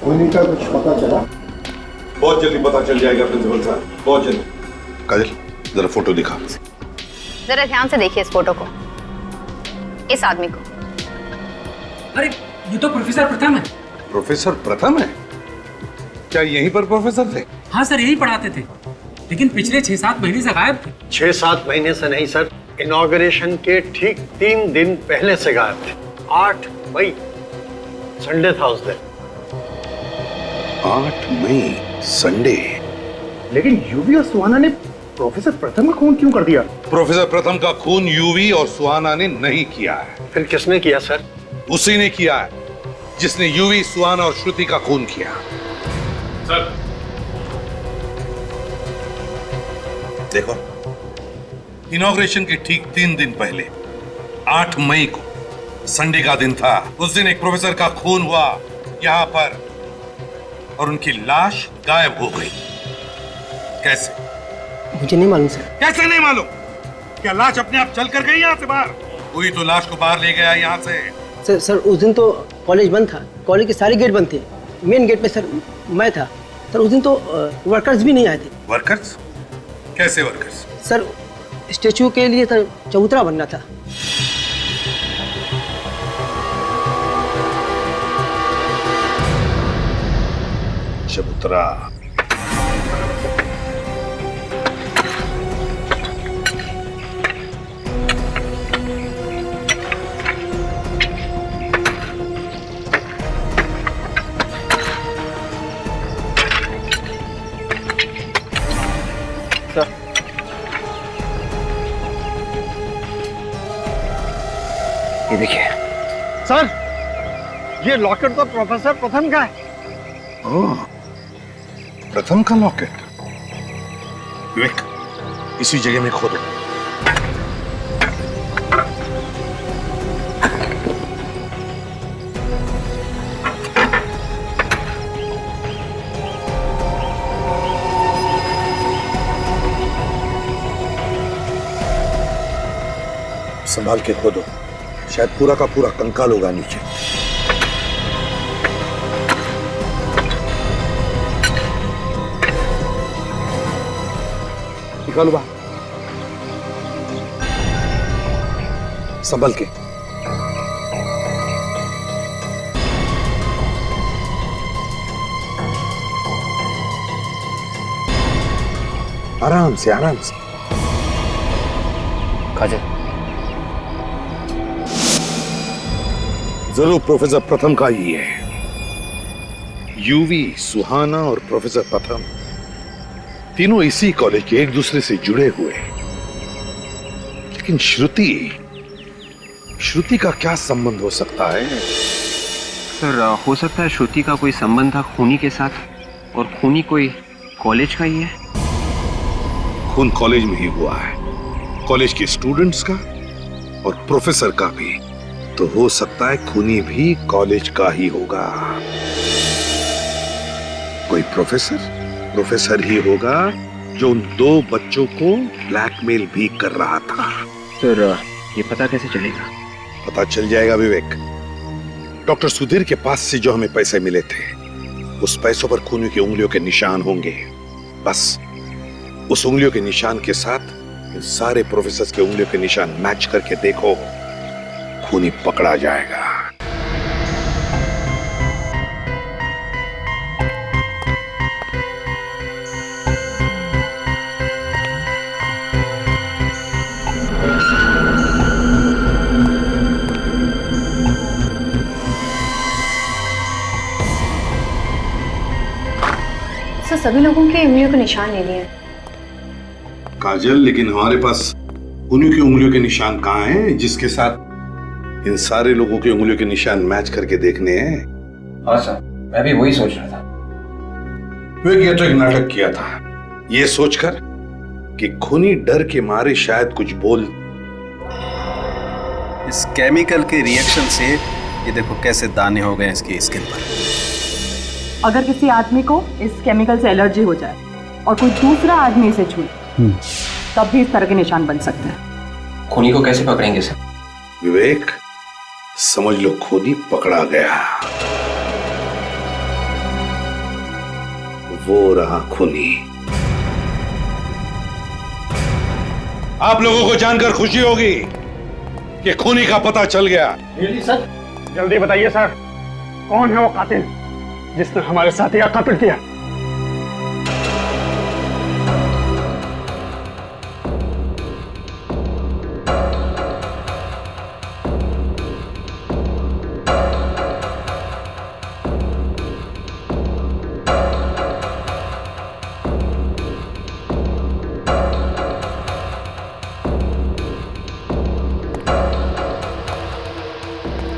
खूनी का कुछ पता चला? बहुत जल्दी पता चल जाएगा प्रिंसिपल साहब, बहुत जल्दी। काजल, जरा फोटो दिखा। जरा ध्यान से देखिए इस फोटो को, इस आदमी को। अरे, ये तो प्रोफेसर प्रथम है। प्रोफेसर प्रथम है? क्या यहीं पर प्रोफेसर थे? हाँ सर, यही पढ़ाते थे, लेकिन पिछले 6-7 महीने से गायब थे। 6-7 महीने से नहीं सर, इनॉग्रेशन के ठीक 3 दिन पहले से गायब थे। 8 मई, संडे था उस दिन। 8 मई, संडे। लेकिन यूवी और सुहाना ने प्रोफेसर प्रथम का खून क्यों कर दिया? प्रोफेसर प्रथम का खून यूवी और सुहाना ने नहीं किया है। फिर किसने किया सर? उसी ने किया है जिसने यूवी, सुहाना और श्रुति का खून किया। सर देखो, इनॉग्रेशन के ठीक 3 दिन पहले 8 मई को संडे का दिन था। उस दिन एक प्रोफेसर का खून हुआ यहां पर और उनकी लाश गायब हो गई। कैसे? मुझे नहीं मालूम सर। कैसे नहीं मालूम? क्या लाश अपने आप चल कर गई यहाँ से बाहर? कोई तो लाश को बाहर ले गया यहाँ से। सर उस दिन तो कॉलेज बंद था, कॉलेज के सारे गेट बंद थे। मेन गेट पे सर मैं था सर। उस दिन तो वर्कर्स भी नहीं आए थे। वर्कर्स? कैसे वर्कर्स? सर स्टेचू के लिए सर चबूतरा बनना था। चबूतरा? ये देखिए सर, ये लॉकेट तो प्रोफेसर प्रथम का है। ओह, प्रथम का लॉकेट। विवेक, इसी जगह में खोदो। संभाल के खोदो, शायद पूरा का पूरा कंकाल होगा नीचे। निकालो बाहर, संभल के। आराम से, आराम से। काजल, जरूर प्रोफेसर प्रथम का ही है। यूवी, सुहाना और प्रोफेसर प्रथम तीनों इसी कॉलेज के एक दूसरे से जुड़े हुए। लेकिन श्रुति का क्या संबंध हो सकता है? सर हो सकता है श्रुति का कोई संबंध था खूनी के साथ, और खूनी कोई कॉलेज का ही है। खून कॉलेज में ही हुआ है, कॉलेज के स्टूडेंट्स का और प्रोफेसर का भी। तो हो सकता है खूनी भी कॉलेज का ही होगा। कोई प्रोफेसर ही होगा जो उन 2 बच्चों को ब्लैकमेल भी कर रहा था। सर ये पता कैसे चलेगा? पता चल जाएगा विवेक। डॉक्टर सुधीर के पास से जो हमें पैसे मिले थे, उस पैसों पर खूनी की उंगलियों के निशान होंगे। बस उस उंगलियों के निशान के साथ इन सारे प्रोफेसर्स के उंगलियों के निशान मैच करके देखो, खूनी पकड़ा जाएगा। सर सभी लोगों के उंगलियों के निशान ले लिए। काजल, लेकिन हमारे पास उन्हीं की उंगलियों के निशान कहाँ हैं जिसके साथ इन सारे लोगों की उंगलियों के निशान मैच करके देखने हैं? हाँ सर, मैं भी वही सोच रहा था। ये तो एक नाटक किया था, ये सोचकर कि खूनी डर के मारे शायद कुछ बोल। इस केमिकल के रिएक्शन से ये देखो कैसे दाने हो गए इसकी स्किन पर। अगर किसी आदमी को इस केमिकल से एलर्जी हो जाए और कोई दूसरा आदमी इसे छूए, तब भी इस तरह के निशान बन सकते हैं। खूनी को कैसे पकड़ेंगे सर? विवेक, समझ लो खूनी पकड़ा गया। वो रहा खूनी। आप लोगों को जानकर खुशी होगी कि खूनी का पता चल गया। सर जल्दी बताइए सर, कौन है वो कातिल जिसने हमारे साथी का कत्ल किया?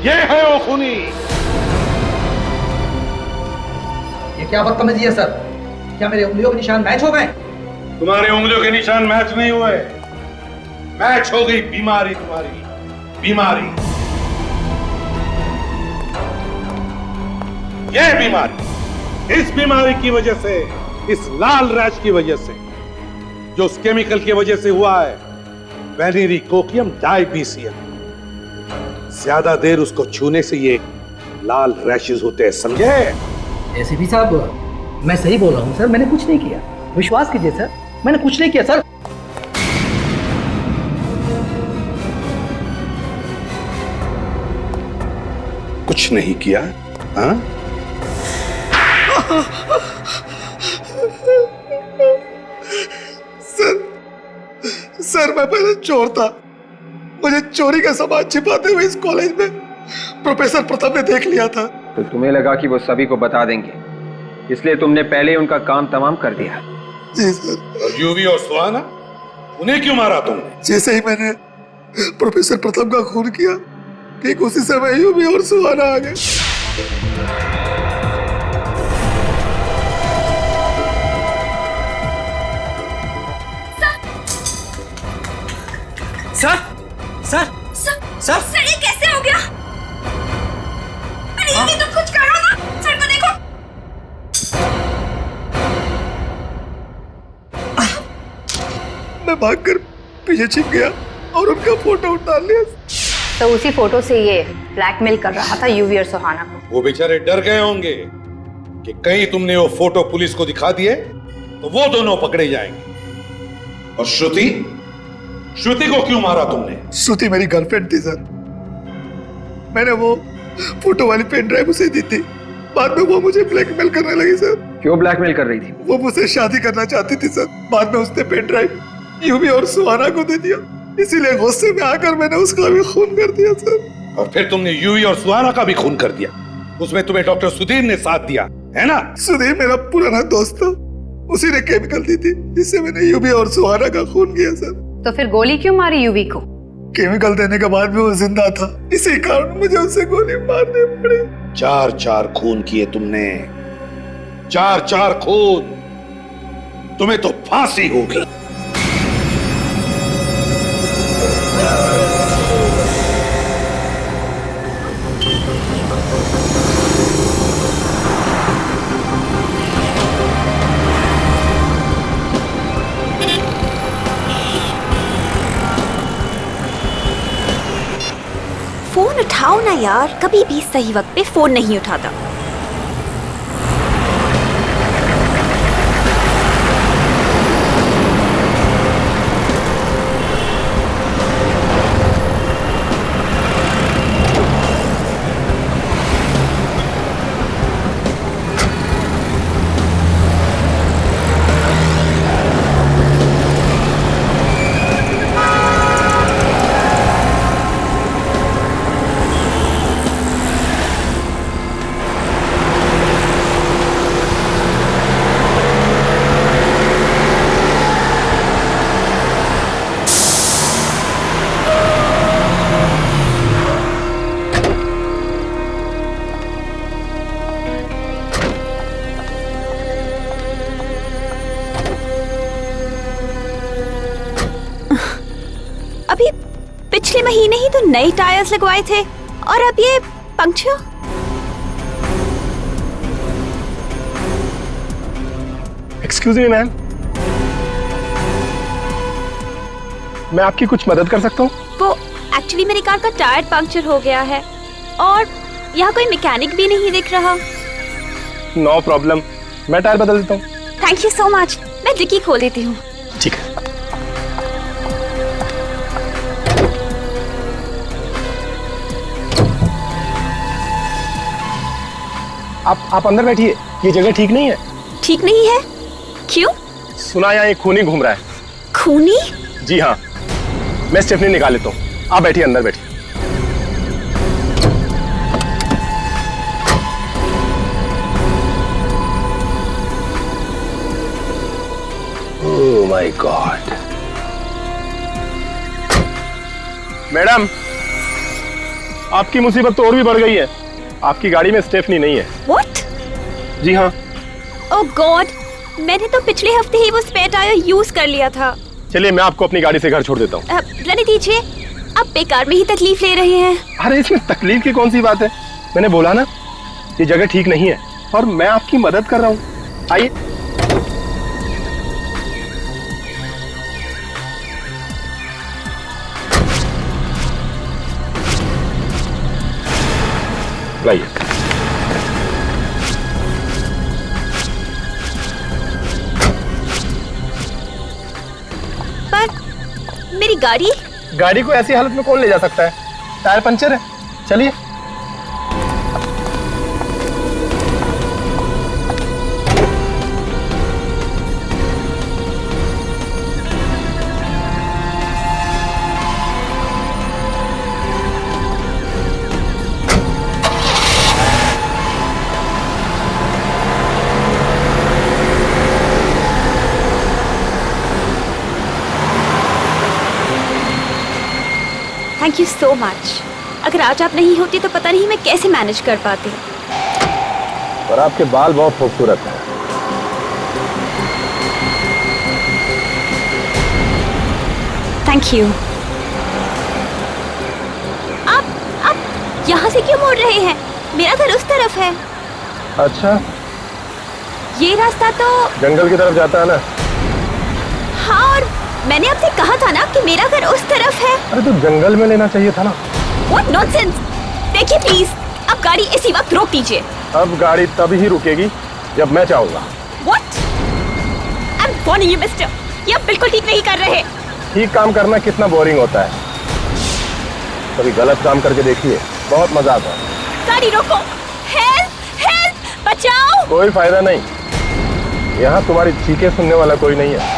ये है वो खूनी। ये क्या बदतमीजी है सर? क्या मेरे उंगलियों के निशान मैच हो गए? तुम्हारे उंगलियों के निशान मैच नहीं हुए, मैच हो गई बीमारी, तुम्हारी बीमारी। ये बीमारी, इस बीमारी की वजह से, इस लाल रैश की वजह से, जो उस केमिकल की वजह से हुआ है, वेनेरिकोकियम डायबीसियम। ज्यादा देर उसको छूने से ये लाल रैशेस होते हैं, समझे? एसीपी साहब, मैं सही बोल रहा हूँ सर, मैंने कुछ नहीं किया, विश्वास कीजिए सर, मैंने कुछ नहीं किया सर। कुछ नहीं किया? हाँ? सर मैं पहले चोर था, मुझे चोरी का सामान छिपाते हुए इस कॉलेज में प्रोफेसर प्रताप ने देख लिया था। तो तुम्हें लगा कि वो सभी को बता देंगे, इसलिए तुमने पहले ही उनका काम तमाम कर दिया। जी सर। और यूवी और सुहाना, उन्हें क्यों मारा तुमने? जैसे ही मैंने प्रोफेसर प्रताप का खून किया, ठीक उसी समय यूवी और सुहाना आ गए। सर सर सर सर ये कैसे हो गया? अरे ये तुम कुछ करो ना, सर को देखो। मैं भागकर पीछे छिप गया और उनका फोटो उतार लिया। तो उसी फोटो से ये ब्लैकमेल कर रहा था यूवी और सुहाना को। वो बेचारे डर गए होंगे कि कहीं तुमने वो फोटो पुलिस को दिखा दिए तो वो दोनों पकड़े जाएंगे। और श्रुति, श्रुति को क्यों मारा तुमने? श्रुति मेरी गर्लफ्रेंड थी सर, मैंने वो फोटो वाली पेन ड्राइव उसे दी थी, बाद में वो मुझे ब्लैकमेल करने लगी सर। क्यों ब्लैकमेल कर रही थी? वो मुझसे शादी करना चाहती थी सर, बाद में उसने पेन ड्राइव यूवी और सुहाना को दे दिया, इसीलिए गुस्से में आकर मैंने उसका भी खून कर दिया सर। और फिर तुमने यूवी और सुहाना का भी खून कर दिया, उसमें तुम्हें डॉक्टर सुधीर ने साथ दिया है ना? सुधीर मेरा पुराना दोस्त था, उसी ने केमिकल दी थी जिससे मैंने यूवी और सुहाना का खून किया सर। तो फिर गोली क्यों मारी यूवी को? केमिकल देने के बाद भी वो जिंदा था, इसी कारण मुझे उसे गोली मारनी पड़ी। 4 खून किए तुमने, 4 खून, तुम्हें तो फांसी होगी। फोन उठाओ ना यार, कभी भी सही वक्त पे फोन नहीं उठाता। अभी पिछले महीने ही तो नए टायर्स लगवाए थे और अब ये पंक्चर। एक्सक्यूज मी मैम, मैं आपकी कुछ मदद कर सकता हूँ? वो एक्चुअली मेरी कार का टायर पंक्चर हो गया है और यहाँ कोई मैकेनिक भी नहीं दिख रहा। नो प्रॉब्लम, मैं टायर बदल देता हूँ। थैंक यू सो मच, मैं डिक्की खोल देती हूँ। ठीक है। आप अंदर बैठिए, ये जगह ठीक नहीं है। ठीक नहीं है? क्यों? सुना यहाँ एक खूनी घूम रहा है। खूनी? जी हाँ, मैं स्टेफनी निकाल लेता हूँ, आप बैठिए, अंदर बैठिए। Oh my God. मैडम, आपकी मुसीबत तो और भी बढ़ गई है। आपकी गाड़ी में स्टेफनी नहीं है। What? जी हाँ। Oh God, मैंने तो पिछले हफ्ते ही वो स्पेयर टायर यूज कर लिया था। चलिए मैं आपको अपनी गाड़ी से घर छोड़ देता हूँ। रहने दीजिए, आप बेकार में ही तकलीफ ले रहे हैं। अरे इसमें तकलीफ की कौन सी बात है? मैंने बोला ना ये जगह ठीक नहीं है और मैं आपकी मदद कर रहा हूँ। आइए। लाइए। पर मेरी गाड़ी? गाड़ी को ऐसी हालत में कौन ले जा सकता है? टायर पंचर है। चलिए। Thank you so much. अगर आज आप नहीं होती तो पता नहीं मैं कैसे मैनेज कर पाती। पर आपके बाल बहुत खूबसूरत हैं। Thank you. आप यहाँ से क्यों मुड़ रहे हैं? मेरा घर उस तरफ है। अच्छा, ये रास्ता तो जंगल की तरफ जाता है ना? हाँ, और मैंने आपसे कहा था ना कि मेरा घर उस तरफ है। अरे तो जंगल में लेना चाहिए था ना। What nonsense! देखिए प्लीज, अब गाड़ी इसी वक्त रोक दीजिए। अब गाड़ी तब ही रुकेगी जब मैं चाहूंगा। What? I'm warning you, mister. ये आप बिल्कुल ठीक नहीं कर रहे। ठीक काम करना कितना बोरिंग होता है। कभी गलत काम करके देखिए, बहुत मजा आता है। गाड़ी रोको। Help! Help! बचाओ! कोई फायदा नहीं। यहाँ तुम्हारी चीखें सुनने वाला कोई नहीं है।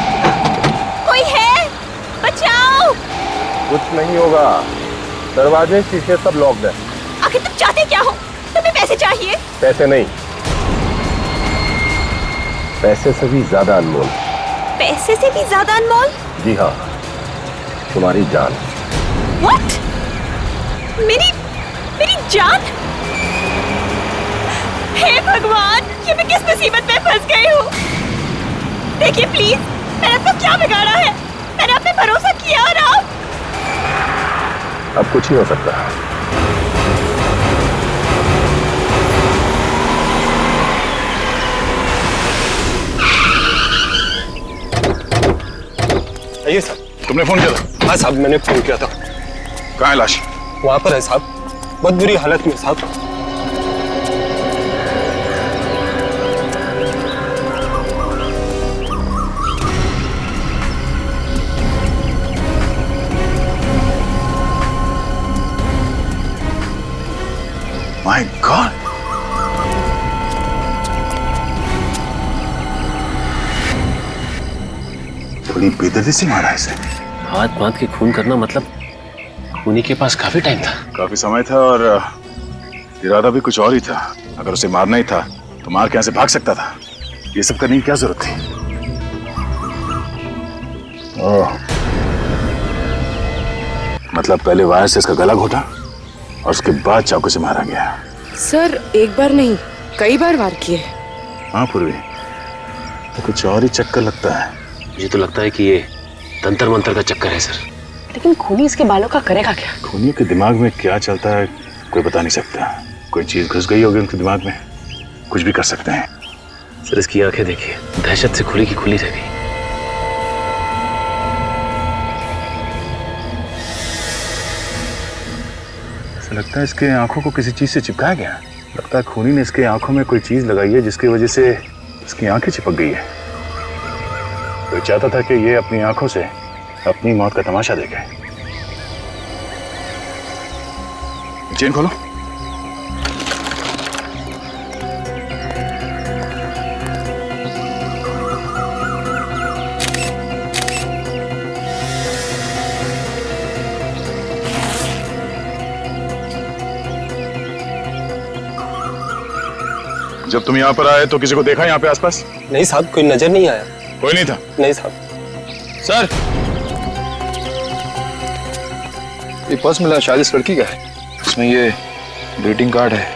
कोई है? बचाओ! कुछ नहीं होगा। दरवाजे शीशे सब लॉक्ड है। आखिर तुम चाहते क्या हो? तुम्हें पैसे चाहिए? पैसे नहीं, पैसे से भी ज्यादा अनमोल। पैसे से भी ज्यादा अनमोल? जी हाँ, तुम्हारी जान। What? मेरी जान? हे भगवान, ये मैं किस मुसीबत में फंस गई हूँ? देखिए प्लीज, मैंने आपको क्या बिगाड़ा है? मैंने आप पे भरोसा किया और आप? अब कुछ नहीं हो सकता। आइए साहब। तुमने फोन किया था? हाँ साहब, मैंने फोन किया था। कहाँ है लाश? वहां पर है साहब, बहुत बुरी हालत में साहब। माय गॉड, थोड़ी बेदर्दी से मारा है इसे। हाथ बांध के खून करना मतलब खूनी के पास काफी टाइम था। काफी समय था और इरादा भी कुछ और ही था। अगर उसे मारना ही था तो मार के यहाँ से भाग सकता था। ये सब करने की क्या जरूरत थी? ओह, मतलब पहले वायर से इसका गला घोटा और उसके बाद चाकू से मारा गया। सर एक बार नहीं, कई बार वार किए। हाँ पूर्वी, तो कुछ और ही चक्कर लगता है। मुझे तो लगता है कि ये तंत्र मंत्र का चक्कर है सर। लेकिन खूनी इसके बालों का करेगा क्या? खूनियों के दिमाग में क्या चलता है कोई बता नहीं सकता। कोई चीज घुस गई होगी उनके दिमाग में, कुछ भी कर सकते हैं। सर इसकी आंखें देखिए, दहशत से खुली की खुली रह गई। ऐसा लगता है इसके आंखों को किसी चीज से चिपकाया गया। लगता है खूनी ने इसके आंखों में कोई चीज लगाई है जिसकी वजह से इसकी आंखें चिपक गई है। कोई चाहता था कि ये अपनी आंखों से अपनी मौत का तमाशा देखे। चेन खोलो। जब तुम यहाँ पर आए तो किसी को देखा यहाँ पे आसपास? नहीं साहब, कोई नजर नहीं आया। कोई नहीं था? नहीं साहब। सर, ये पर्स मिला, शायद इस लड़की का है। इसमें ये ग्रीटिंग कार्ड है।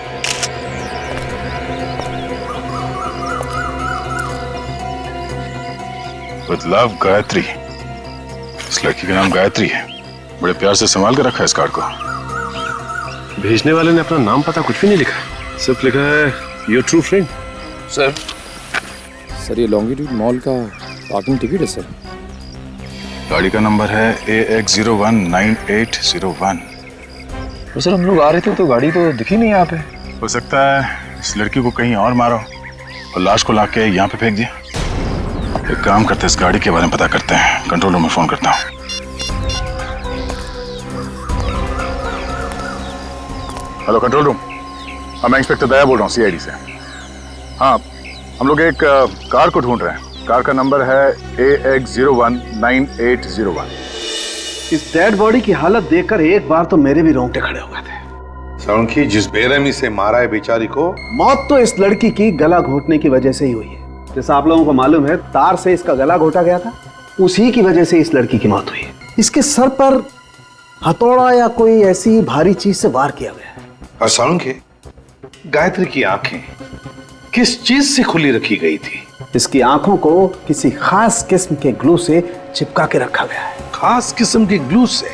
With love Gayatri. इस लड़की का नाम गायत्री है। बड़े प्यार से संभाल कर रखा है इस कार्ड को। भेजने वाले ने अपना नाम पता कुछ भी नहीं लिखा है, सिर्फ लिखा है योर ट्रू फ्रेंड। सर ये लॉन्गिट्यूड मॉल का पार्किंग टिकट है सर। गाड़ी का नंबर है AX019801। तो सर हम लोग आ रहे थे तो गाड़ी तो दिखी नहीं यहाँ पे। हो सकता है इस लड़की को कहीं और मारो और लाश को लाके यहाँ पे फेंक दिया। एक काम करते हैं, इस गाड़ी के बारे में पता करते हैं। कंट्रोल रूम में फोन करता हूँ। हेलो कंट्रोल रूम, मैं इंस्पेक्टर दया बोल रहा हूँ CID से। हाँ, हम लोग एक कार को ढूंढ रहे हैं। कार का नंबर है AX019801। इस डेड बॉडी की हालत देखकर एक बार तो मेरे भी रोंगटे खड़े हो गए थे। सड़की जिस बेरहमी से मारा है बेचारी को, मौत तो इस लड़की की गला घोटने की वजह से ही हुई है। जैसा आप लोगों को मालूम है, तार से इसका गला घोटा गया था, उसी की वजह से इस लड़की की मौत हुई है। इसके सर पर हथौड़ा या कोई ऐसी भारी चीज से वार किया गया है। और सड़की गायत्री की आंखें किस चीज से खुली रखी गई थी? इसकी आंखों को किसी खास किस्म के ग्लू से चिपका के रखा गया है। खास किस्म के ग्लू से?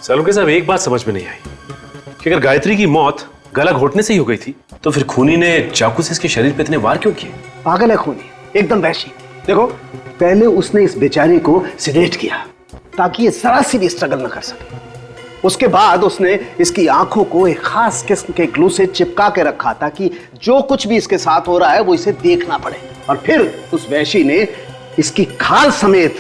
सलोके साहब, एक बात समझ में नहीं आई कि अगर गायत्री की मौत गला घोटने से ही हो गई थी तो फिर खूनी ने चाकू से इसके शरीर पे इतने वार क्यों किए? पागल है खूनी, एकदम वैशी। देखो, पहले उसने इस बेचारी को सिडेट किया ताकि ये जरा सी भी स्ट्रगल न कर सके। उसके बाद उसने इसकी आंखों को एक खास किस्म के ग्लू से चिपका के रखा ताकि जो कुछ भी इसके साथ हो रहा है वो इसे देखना पड़े। और फिर उस वैशी ने इसकी खाल समेत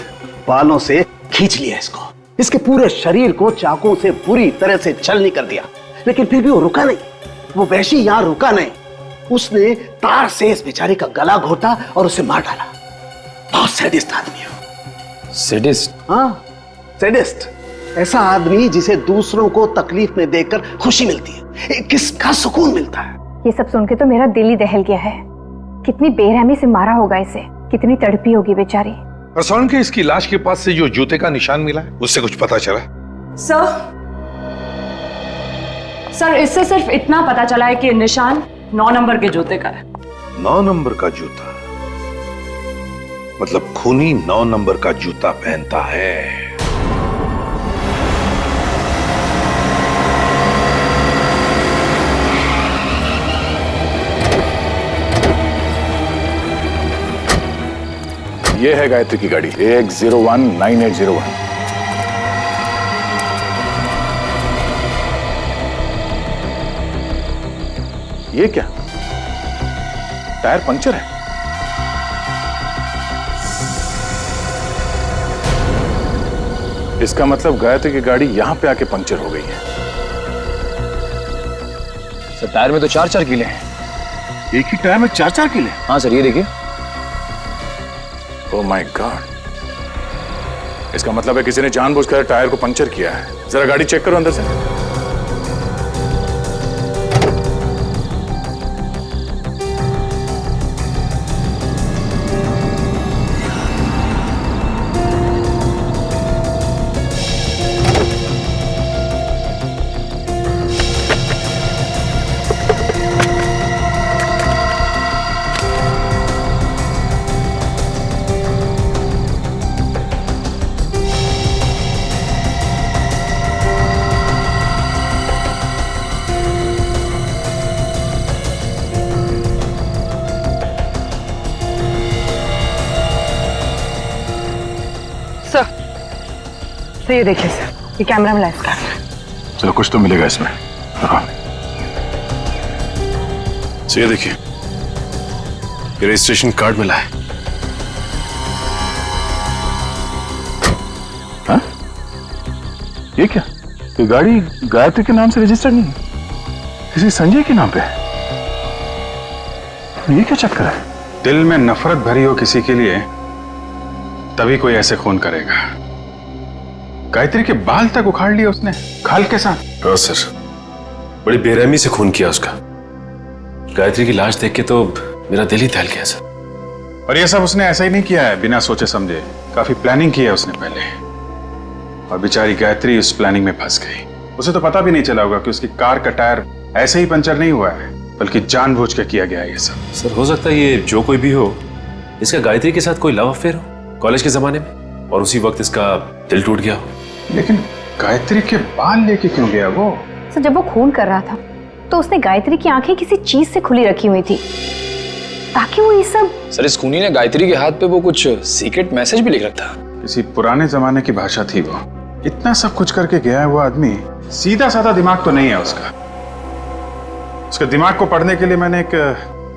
बालों से खींच लिया इसको। इसके पूरे शरीर को चाकू से बुरी तरह से छलनी कर दिया। लेकिन फिर भी वो रुका नहीं। वो वैशी यहां रुका नहीं, उसने तार से इस बेचारे का गला घोटा और उसे मार डाला। बहुत सैडिस्ट आदमी है। सैडिस्ट? हाँ, सैडिस्ट। ऐसा आदमी जिसे दूसरों को तकलीफ में देखकर खुशी मिलती है, एक किसका सुकून मिलता है। ये सब सुन के तो मेरा दिल ही दहल गया है। कितनी बेरहमी से मारा होगा इसे, कितनी तड़पी होगी बेचारी। और सड़की इसकी लाश के पास से जो जूते का निशान मिला है उससे कुछ पता चला? सर इससे सिर्फ इतना पता चला है कि निशान 9 नंबर के जूते का है। 9 नंबर का जूता? मतलब खूनी 9 नंबर का जूता पहनता है। ये है गायत्री की गाड़ी AX019801। ये क्या? टायर पंक्चर है। इसका मतलब गायत्री की गाड़ी यहां पे आके पंक्चर हो गई है। सर टायर में तो 4-4 कीले हैं। एक ही टायर में 4-4 कीले? हाँ सर, ये देखिए। ओह माय गॉड, इसका मतलब है किसी ने जानबूझकर टायर को पंक्चर किया है। जरा गाड़ी चेक करो अंदर से। तो ये देखिए सर, ये कैमरा मिला इसका। चलो कुछ तो मिलेगा इसमें। हाँ। ये देखिए, ये रजिस्ट्रेशन कार्ड मिला है। हाँ? ये क्या? ये गाड़ी गायत्री के नाम से रजिस्टर्ड नहीं है, किसी संजय के नाम पे है। ये क्या चक्कर है? दिल में नफरत भरी हो किसी के लिए तभी कोई ऐसे खून करेगा। गायत्री के बाल तक उखाड़ लिए उसने, खाल के साथ। हाँ सर, बड़ी बेरहमी से खून किया उसका। गायत्री की लाश देख के तो मेरा दिल ही दहल गया सर। और ये सब उसने ऐसा ही नहीं किया है बिना सोचे समझे, काफी प्लानिंग की है उसने पहले। और बेचारी गायत्री उस प्लानिंग में फंस गई। उसे तो पता भी नहीं चला होगा कि उसकी कार का टायर ऐसे ही पंचर नहीं हुआ है, बल्कि जानबूझ के किया गया है ये सब। सर हो सकता है ये जो कोई भी हो, इसका गायत्री के साथ कोई लव अफेयर हो कॉलेज के जमाने में, और उसी वक्त इसका दिल टूट गया हो। लेकिन गायत्री के बाल लेके क्यों गया वो? सर जब वो खून कर रहा था तो उसने गायत्री की आंखें किसी चीज से खुली रखी हुई थी ताकि वो ये सब। सर इस खूनी ने गायत्री के हाथ पे वो कुछ सीक्रेट मैसेज भी लिख रखा था। किसी पुराने जमाने की भाषा थी वो। इतना सब कुछ करके गया है वो आदमी, सीधा साधा दिमाग तो नहीं है उसका। उसके दिमाग को पढ़ने के लिए मैंने एक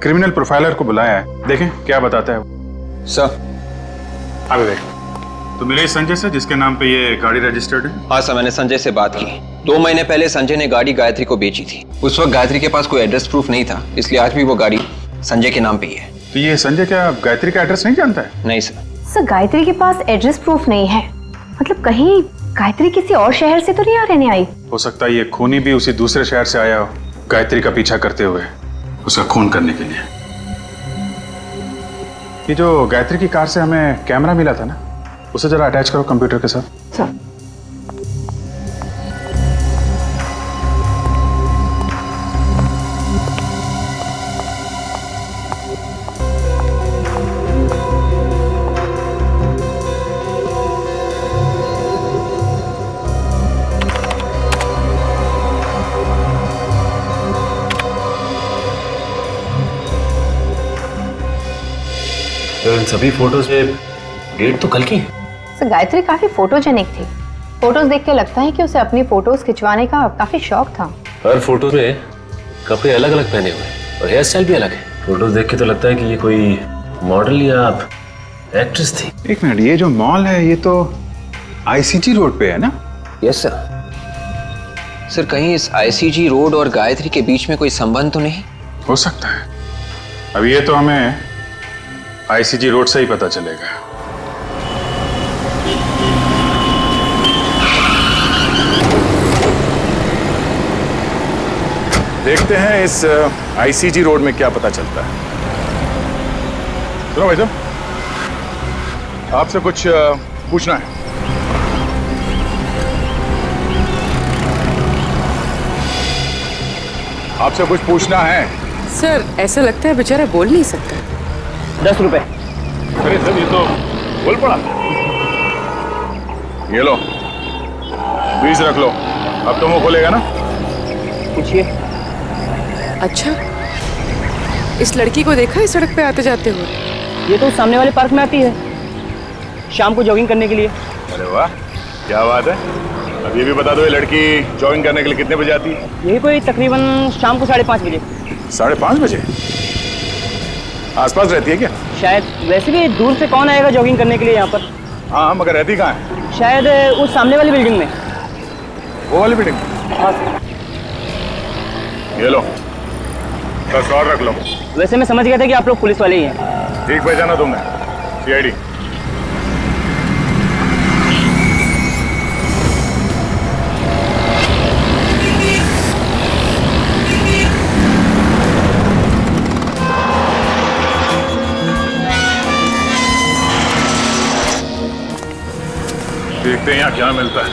क्रिमिनल प्रोफाइलर को बुलाया है, देखें क्या बताता है वो। सर अबे देख, तो मिले संजय से जिसके नाम पे ये गाड़ी रजिस्टर्ड है? हाँ सर, मैंने संजय से बात की। 2 महीने पहले संजय ने गाड़ी गायत्री को बेची थी। उस वक्त गायत्री के पास कोई एड्रेस प्रूफ नहीं था, इसलिए आज भी वो गाड़ी संजय के नाम पे ही है। तो ये संजय क्या गायत्री का एड्रेस नहीं जानता है? नहीं सर। सर गायत्री के पास एड्रेस प्रूफ नहीं है, मतलब कहीं गायत्री किसी और शहर से तो नहीं आ रहने आई? हो सकता है ये खूनी भी उसी दूसरे शहर से आया हो, गायत्री का पीछा करते हुए उसका खून करने के लिए। ये जो गायत्री की कार से हमें कैमरा मिला था ना, उसे जरा अटैच करो कंप्यूटर के साथ। सर इन सभी फोटोज में डेट तो कल की है। सर गायत्री काफी फोटोजेनिक थी। फोटोज देख के लगता है कि उसे अपनी फोटोज खिंचवाने का काफी शौक था। हर फोटो में कपड़े अलग अलग पहने हुए हैं और हेयर स्टाइल भी अलग है। फोटोज देख के तो लगता है कि ये कोई मॉडल या एक्ट्रेस थी। एक मिनट, ये जो मॉल है ये तो आईसीजी रोड पे है ना? Yes sir. सर कहीं इस आईसीजी रोड और गायत्री के बीच में कोई संबंध तो नहीं? हो सकता है, अब ये तो हमें आईसीजी रोड से ही पता चलेगा। देखते हैं इस आईसीजी रोड में क्या पता चलता है। सुनो भाई साहब, आपसे कुछ पूछना है। आपसे कुछ पूछना है। सर ऐसा लगता है बेचारा बोल नहीं सकता। 10 रुपए। अरे सर ये तो बोल पड़ा। ये लो 20 रख लो, अब तो मुंह खोलेगा ना। पूछिए। अच्छा, इस लड़की को देखा है सड़क पे आते जाते हुए? ये तो सामने वाले पार्क में आती है शाम को जॉगिंग करने के लिए। अरे वाह क्या बात है। अब ये भी बता दो, ये लड़की जॉगिंग करने के लिए कितने बजे आती है? यही कोई तकरीबन शाम को 5:30 बजे। 5:30 बजे? आसपास रहती है क्या? शायद, वैसे भी दूर से कौन आएगा जॉगिंग करने के लिए यहाँ पर। हाँ मगर रहती कहाँ है? शायद उस सामने वाली बिल्डिंग में। वो वाली बिल्डिंग? हाँ। ये लो 10 और रख लो। वैसे मैं समझ गया था कि आप लोग पुलिस वाले ही हैं। ठीक पहचाना तुमने, सीआईडी। देखते हैं यहाँ क्या मिलता है।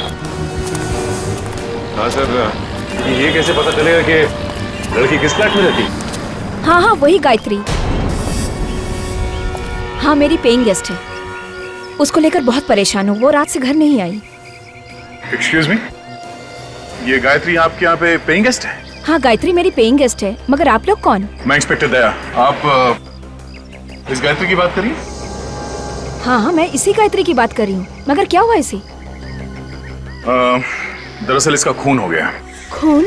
हाँ सर, ये कैसे पता चलेगा कि लड़की किस फ्लैट में रहती है? हाँ हाँ वही गायत्री। हाँ मेरी पेइंग गेस्ट है। उसको लेकर बहुत परेशान हूँ, वो रात से घर नहीं आई। एक्सक्यूज मी, ये गायत्री आपके यहाँ पे पेइंग गेस्ट है? हाँ गायत्री मेरी पेइंग गेस्ट है, मगर आप लोग कौन? मैं इंस्पेक्टर दया। आप इस गायत्री की बात करिए। हाँ हाँ मैं इसी गायत्री की बात कर रही हूँ, मगर क्या हुआ इसी? दरअसल इसका खून हो गया। खून?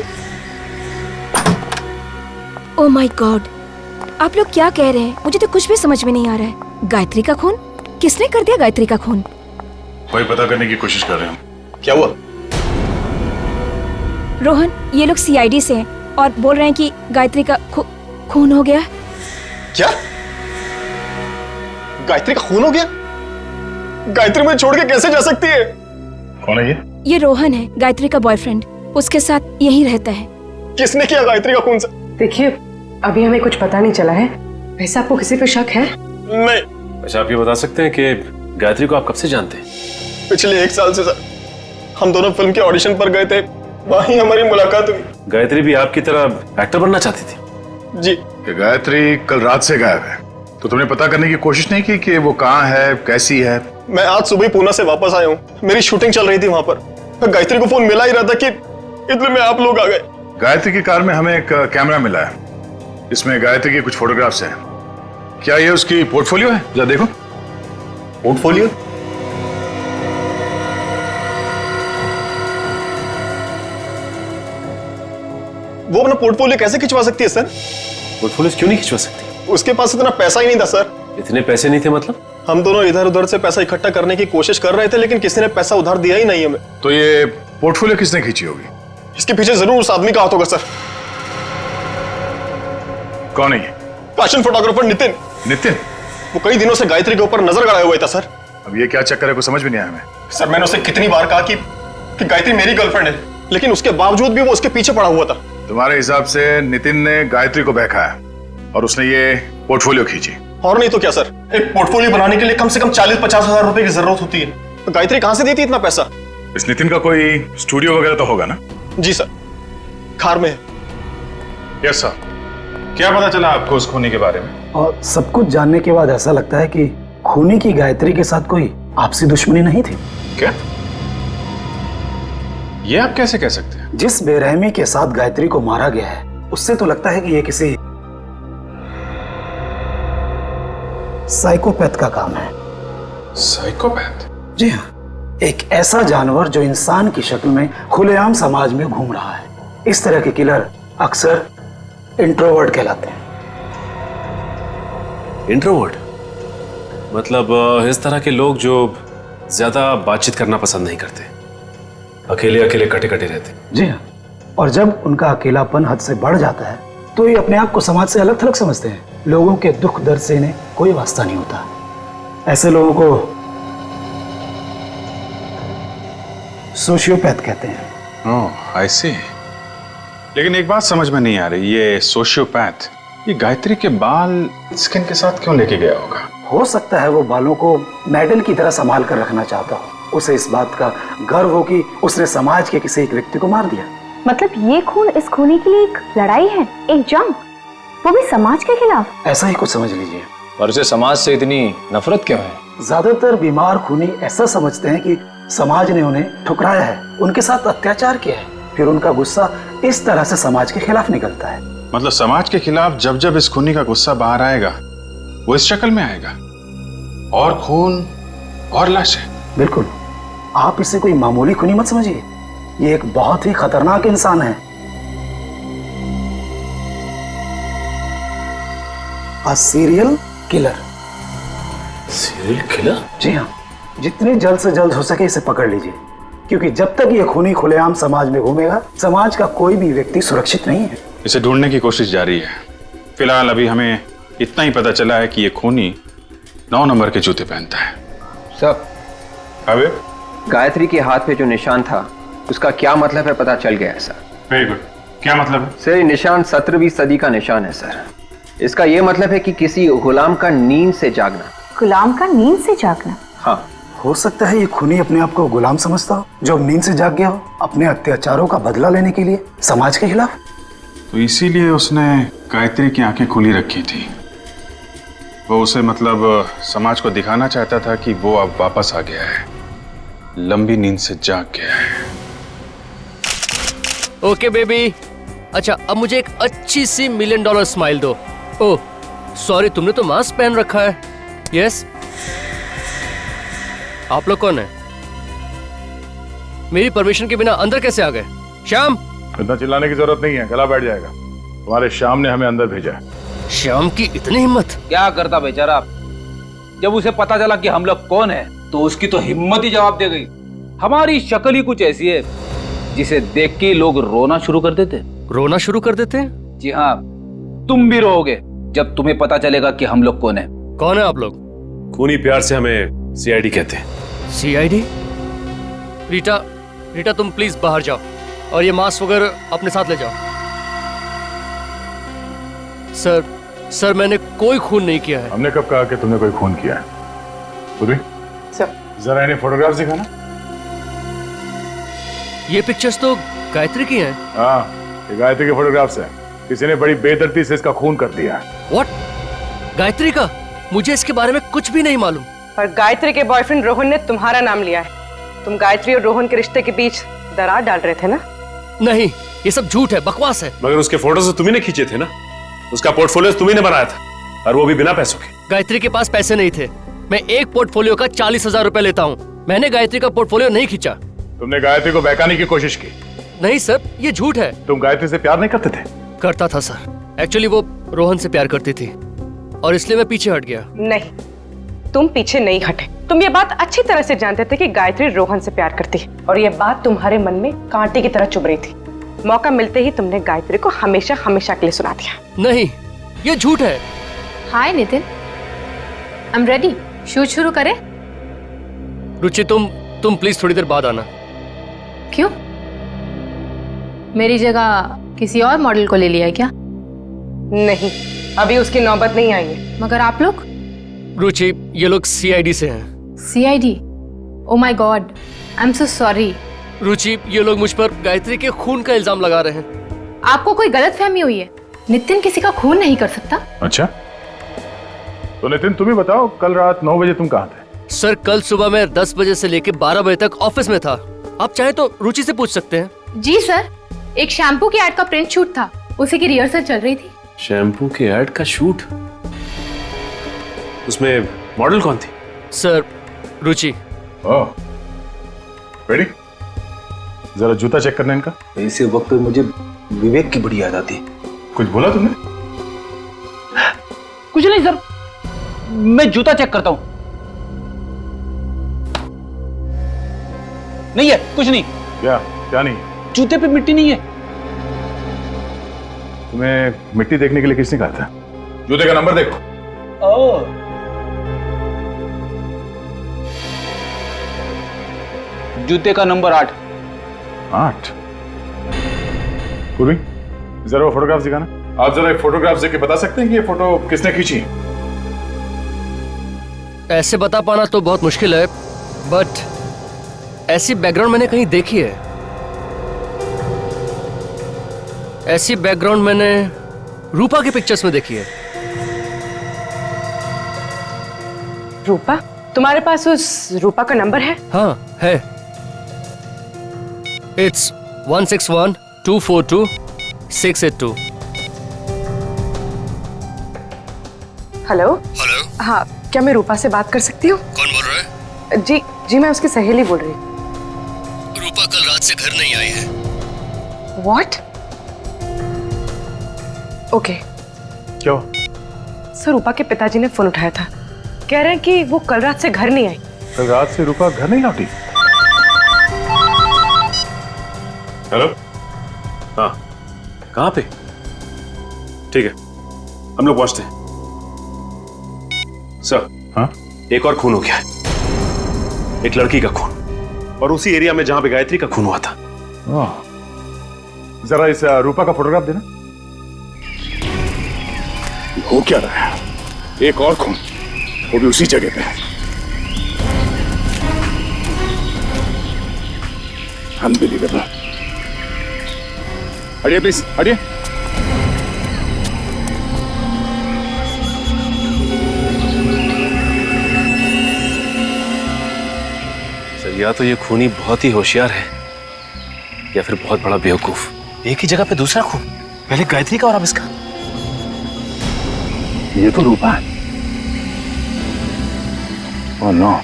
ओह माय गॉड, आप लोग क्या कह रहे हैं? मुझे तो कुछ भी समझ में नहीं आ रहा है। गायत्री का खून? किसने कर दिया गायत्री का खून? वही पता करने की कोशिश कर रहे हैं। क्या हुआ? रोहन, ये लोग सीआईडी से हैं और बोल रहे हैं कि गायत्री का खून हो गया। क्या? गायत्री का खून हो गया? गायत्री मुझे छोड़ के कैसे जा सकती है? कौन है ये? ये रोहन है, गायत्री का बॉयफ्रेंड। उसके साथ यहीं रहता है। किसने किया गायत्री का खून? से देखिए अभी हमें कुछ पता नहीं चला है। वैसे आपको किसी पे शक है? नहीं। अच्छा आप ये बता सकते हैं कि गायत्री को आप कब से जानते हैं? पिछले 1 साल से सर। हम दोनों फिल्म के ऑडिशन पर गए थे, वहीं हमारी मुलाकात हुई। गायत्री भी आपकी तरह एक्टर बनना चाहती थी? जी। कि गायत्री कल रात से गायब है, तो तुमने पता करने की कोशिश नहीं की कि वो कहाँ है, कैसी है? मैं आज सुबह पूना से वापस आया हूँ, मेरी शूटिंग चल रही थी वहां पर। गायत्री को फोन मिला ही रहा था कि इतने में आप लोग आ गए। गायत्री की कार में हमें एक कैमरा मिला है, इसमें गायत्री के कुछ फोटोग्राफ्स हैं। क्या ये उसकी पोर्टफोलियो है? जरा देखो। पोर्टफोलियो? वो अपना पोर्टफोलियो कैसे खिंचवा सकती है सर? पोर्टफोलियो क्यों नहीं खिंचवा सकती? उसके पास इतना पैसा ही नहीं था सर। इतने पैसे नहीं थे मतलब? हम दोनों इधर उधर से पैसा इकट्ठा करने की कोशिश कर रहे थे, लेकिन किसी ने पैसा उधार दिया ही नहीं हमें। तो ये पोर्टफोलियो किसने खींची होगी? इसके पीछे जरूर उस आदमी का हाथ होगा सर। कौन है ये? Fashion photographer Nitin. नितिन? वो कई दिनों से गायत्री के ऊपर नजर गड़ाया हुआ था सर। अब ये क्या चक्कर है, कुछ समझ में नहीं आया हमें। सर मैंने उसे कितनी बार कहा कि गायत्री मेरी गर्लफ्रेंड है, लेकिन उसके बावजूद भी वो उसके पीछे पड़ा हुआ था। तुम्हारे हिसाब से नितिन ने गायत्री को बहकाया और उसने ये पोर्टफोलियो खींची? और नहीं तो क्या सर, एक पोर्टफोलियो बनाने के लिए कम से कम 40-50 हजार रुपए की जरूरत होती है। तो गायत्री कहां से दी थी इतना पैसा? इस नितिन का कोई स्टूडियो वगैरह तो होगा ना? जी सर, खार में है। Yes sir. क्या पता चला आपको उस खूनी के बारे में? और सब कुछ जानने के बाद ऐसा लगता है कि खूनी की गायत्री के साथ कोई आपसी दुश्मनी नहीं थी। क्या? ये आप कैसे कह सकते हैं? जिस बेरहमी के साथ गायत्री को मारा गया है, उससे तो लगता है कि ये किसी साइकोपैथ का काम है। साइकोपैथ? जी हाँ, एक ऐसा जानवर जो इंसान की शक्ल में खुलेआम समाज में घूम रहा है। इस तरह के किलर अक्सर इंट्रोवर्ट कहलाते हैं। इंट्रोवर्ट मतलब इस तरह के लोग जो ज्यादा बातचीत करना पसंद नहीं करते, अकेले अकेले कटे कटे रहते। जी हाँ, और जब उनका अकेलापन हद से बढ़ जाता है तो ये अपने आप को समाज से अलग थलग समझते हैं। लोगों के दुख दर्द से इन्हें कोई वास्ता नहीं होता। ऐसे लोगों को सोशियोपैथ कहते हैं। ओह, आई सी। लेकिन एक बात समझ में नहीं आ रही, ये सोशियोपैथ ये गायत्री के बाल स्किन के साथ क्यों लेके गया होगा? हो सकता है वो बालों को मेडल की तरह संभाल कर रखना चाहता हो। उसे इस बात का गर्व हो कि उसने समाज के किसी एक व्यक्ति को मार दिया। मतलब ये खून इस खूनी के लिए एक लड़ाई है, एक जंग, वो भी समाज के खिलाफ? ऐसा ही कुछ समझ लीजिए। और उसे समाज से इतनी नफरत क्यों है? ज्यादातर बीमार खूनी ऐसा समझते हैं कि समाज ने उन्हें ठुकराया है, उनके साथ अत्याचार किया है, फिर उनका गुस्सा इस तरह से समाज के खिलाफ निकलता है। मतलब समाज के खिलाफ जब जब इस खूनी का गुस्सा बाहर आएगा वो इस शक्ल में आएगा, और खून और लाशें। बिल्कुल, आप इसे कोई मामूली खूनी मत समझिए, ये एक बहुत ही खतरनाक इंसान है। A serial killer. Serial killer? जी हाँ, जितनी जल्द से जल्द हो सके इसे पकड़ लीजिए, क्योंकि जब तक ये खूनी खुलेआम समाज में घूमेगा, समाज का कोई भी व्यक्ति सुरक्षित नहीं है। इसे ढूंढने की कोशिश जारी है। फिलहाल अभी हमें इतना ही पता चला है कि ये खूनी 9 नंबर के जूते पहनता है। सर, अबे गायत्री के हाथ पे जो निशान था उसका क्या मतलब है पता चल गया है सर। Very good. क्या मतलब है? सर, ये निशान 17वीं सदी का निशान है सर। इसका ये मतलब है कि किसी गुलाम का नींद से जागना। गुलाम का नींद से जागना? हाँ। हो सकता है ये खूनी अपने आप को गुलाम समझता हो, जो नींद से जाग गया हो अपने अत्याचारों का बदला लेने के लिए समाज के खिलाफ। तो इसीलिए उसने गायत्री की आंखें खुली रखी थी। वो उसे मतलब समाज को दिखाना चाहता था कि वो अब वापस आ गया है, लंबी नींद से जाग गया है। ओके बेबी, अच्छा अब मुझे एक अच्छी सी $1 मिलियन स्माइल दो। ओह सॉरी, तुमने तो मास्क पहन रखा है। यस, आप लोग कौन है? मेरी परमिशन के बिना अंदर कैसे आ गए? श्याम! इतना चिल्लाने की जरूरत नहीं है, गला बैठ जाएगा। तुम्हारे श्याम ने हमें अंदर भेजा है। श्याम की इतनी हिम्मत? क्या करता बेचारा, जब उसे पता चला कि हम लोग कौन है तो उसकी तो हिम्मत ही जवाब दे गई। हमारी शक्ल ही कुछ ऐसी है जिसे देख के लोग रोना शुरू कर देते। रोना शुरू कर देते? जी हाँ, तुम भी रोओगे जब तुम्हें पता चलेगा कि हम लोग कौन है। कौन है आप लोग? खूनी प्यार से हमें सीआईडी कहते हैं। सीआईडी? रीटा तुम प्लीज बाहर जाओ और ये मास्क वगैरह अपने साथ ले जाओ। सर मैंने कोई खून नहीं किया है। हमने कब कहा कि तुमने कोई खून किया है? पूरी सर, जरा इन्हें फोटोग्राफ दिखाना। ये पिक्चर्स तो गायत्री की हैं? हाँ, ये गायत्री के फोटोग्राफ्स हैं। किसी ने बड़ी बेदर्दी से इसका खून कर दिया। What? गायत्री का? मुझे इसके बारे में कुछ भी नहीं मालूम। पर गायत्री के बॉयफ्रेंड रोहन ने तुम्हारा नाम लिया है। तुम गायत्री और रोहन के रिश्ते के बीच दरार डाल रहे थे ना? नहीं, ये सब झूठ है, बकवास है। मगर उसके फोटोज तो तुम्ही ने खींचे थे ना, उसका पोर्टफोलियो तुम्ही ने बनाया था, और वो भी बिना पैसों के। गायत्री के पास पैसे नहीं थे। मैं एक पोर्टफोलियो का 40,000 रुपए लेता हूँ। मैंने गायत्री का पोर्टफोलियो नहीं खींचा। तुमने गायत्री को बहकाने की कोशिश की? नहीं सर, ये झूठ है। तुम गायत्री से प्यार नहीं करते थे? करता था सर। एक्चुअली वो रोहन से प्यार करती थी और इसलिए मैं पीछे हट गया। नहीं, तुम पीछे नहीं हटे। तुम ये बात अच्छी तरह से जानते थे कि गायत्री रोहन से प्यार करती है, और ये बात तुम्हारे मन में कांटे की तरह चुभ रही थी। मौका मिलते ही तुमने गायत्री को हमेशा हमेशा के लिए सुना दिया। नहीं, ये झूठ है। Hi Nitin, I am ready. Shoot शुरू करें? रुचि, तुम प्लीज थोड़ी देर बाद आना। क्यों? मेरी जगह किसी और मॉडल को ले लिया है क्या? नहीं, अभी उसकी नौबत नहीं आई है। मगर आप लोग? रुचि, ये लोग CID से हैं। CID? Oh my god, I am so sorry. Ruchi, ये लोग मुझ पर गायत्री के खून का इल्जाम लगा रहे हैं। आपको कोई गलतफहमी हुई है। नितिन किसी का खून नहीं कर सकता। अच्छा, तो नितिन तुम ही बताओ, कल रात 9 बजे तुम कहाँ थे? सर, कल सुबह मैं 10 बजे से लेकर 12 बजे तक ऑफिस में था। आप चाहे तो रुचि से पूछ सकते हैं। जी सर, एक शैम्पू की एड का प्रिंट शूट था, उसी की रिहर्सल चल रही थी। शैम्पू के ऐड का शूट? उसमें मॉडल कौन थी? सर, रुचि। ओह, रेडी? जरा जूता चेक करना इनका। ऐसे वक्त पे मुझे विवेक की बड़ी याद आती है। कुछ बोला तुमने? कुछ नहीं सर, मैं जूता चेक करता हूं। नहीं है, कुछ नहीं। क्या नहीं? जूते पे मिट्टी नहीं है। तुम्हें मिट्टी देखने के लिए किसने कहा था? जूते का नंबर देखो। जूते का नंबर 8। 8? पूर्वी, जरा वो फोटोग्राफ दिखाना। आप जरा एक फोटोग्राफ देख के बता सकते हैं कि ये फोटो किसने खींची है? ऐसे बता पाना तो बहुत मुश्किल है, बट ऐसी बैकग्राउंड मैंने कहीं देखी है। ऐसी बैकग्राउंड मैंने रूपा के पिक्चर्स में देखी है। रूपा? तुम्हारे पास उस रूपा का नंबर है? हाँ, है। It's 161-242-682। हेलो? हाँ, क्या मैं रूपा से बात कर सकती हूँ? कौन बोल रहा है? जी, मैं उसकी सहेली बोल रही हूँ। रूपा कल रात से घर नहीं आई है। What? ओके। क्यों? सर, रूपा के पिताजी ने फोन उठाया था, कह रहे हैं कि वो कल रात से घर नहीं आई। कल रात से रूपा घर नहीं लौटी? हेलो? हाँ, कहाँ पे? ठीक है, हम लोग पहुंचते हैं। सर, हाँ? एक और खून हो गया है, एक लड़की का खून, और उसी एरिया में जहां पे गायत्री का खून हुआ था। जरा इस रूपा का फोटोग्राफ देना। हो क्या रहा है? एक और खून, वो भी उसी जगह पे। अनबिलीवेबल। हटिए प्लीज, हटिए। सर, या तो ये खूनी बहुत ही होशियार है, या फिर बहुत बड़ा बेवकूफ। एक ही जगह पे दूसरा खून, पहले गायत्री का और अब इसका। ये तो रूपा है। ओह नो,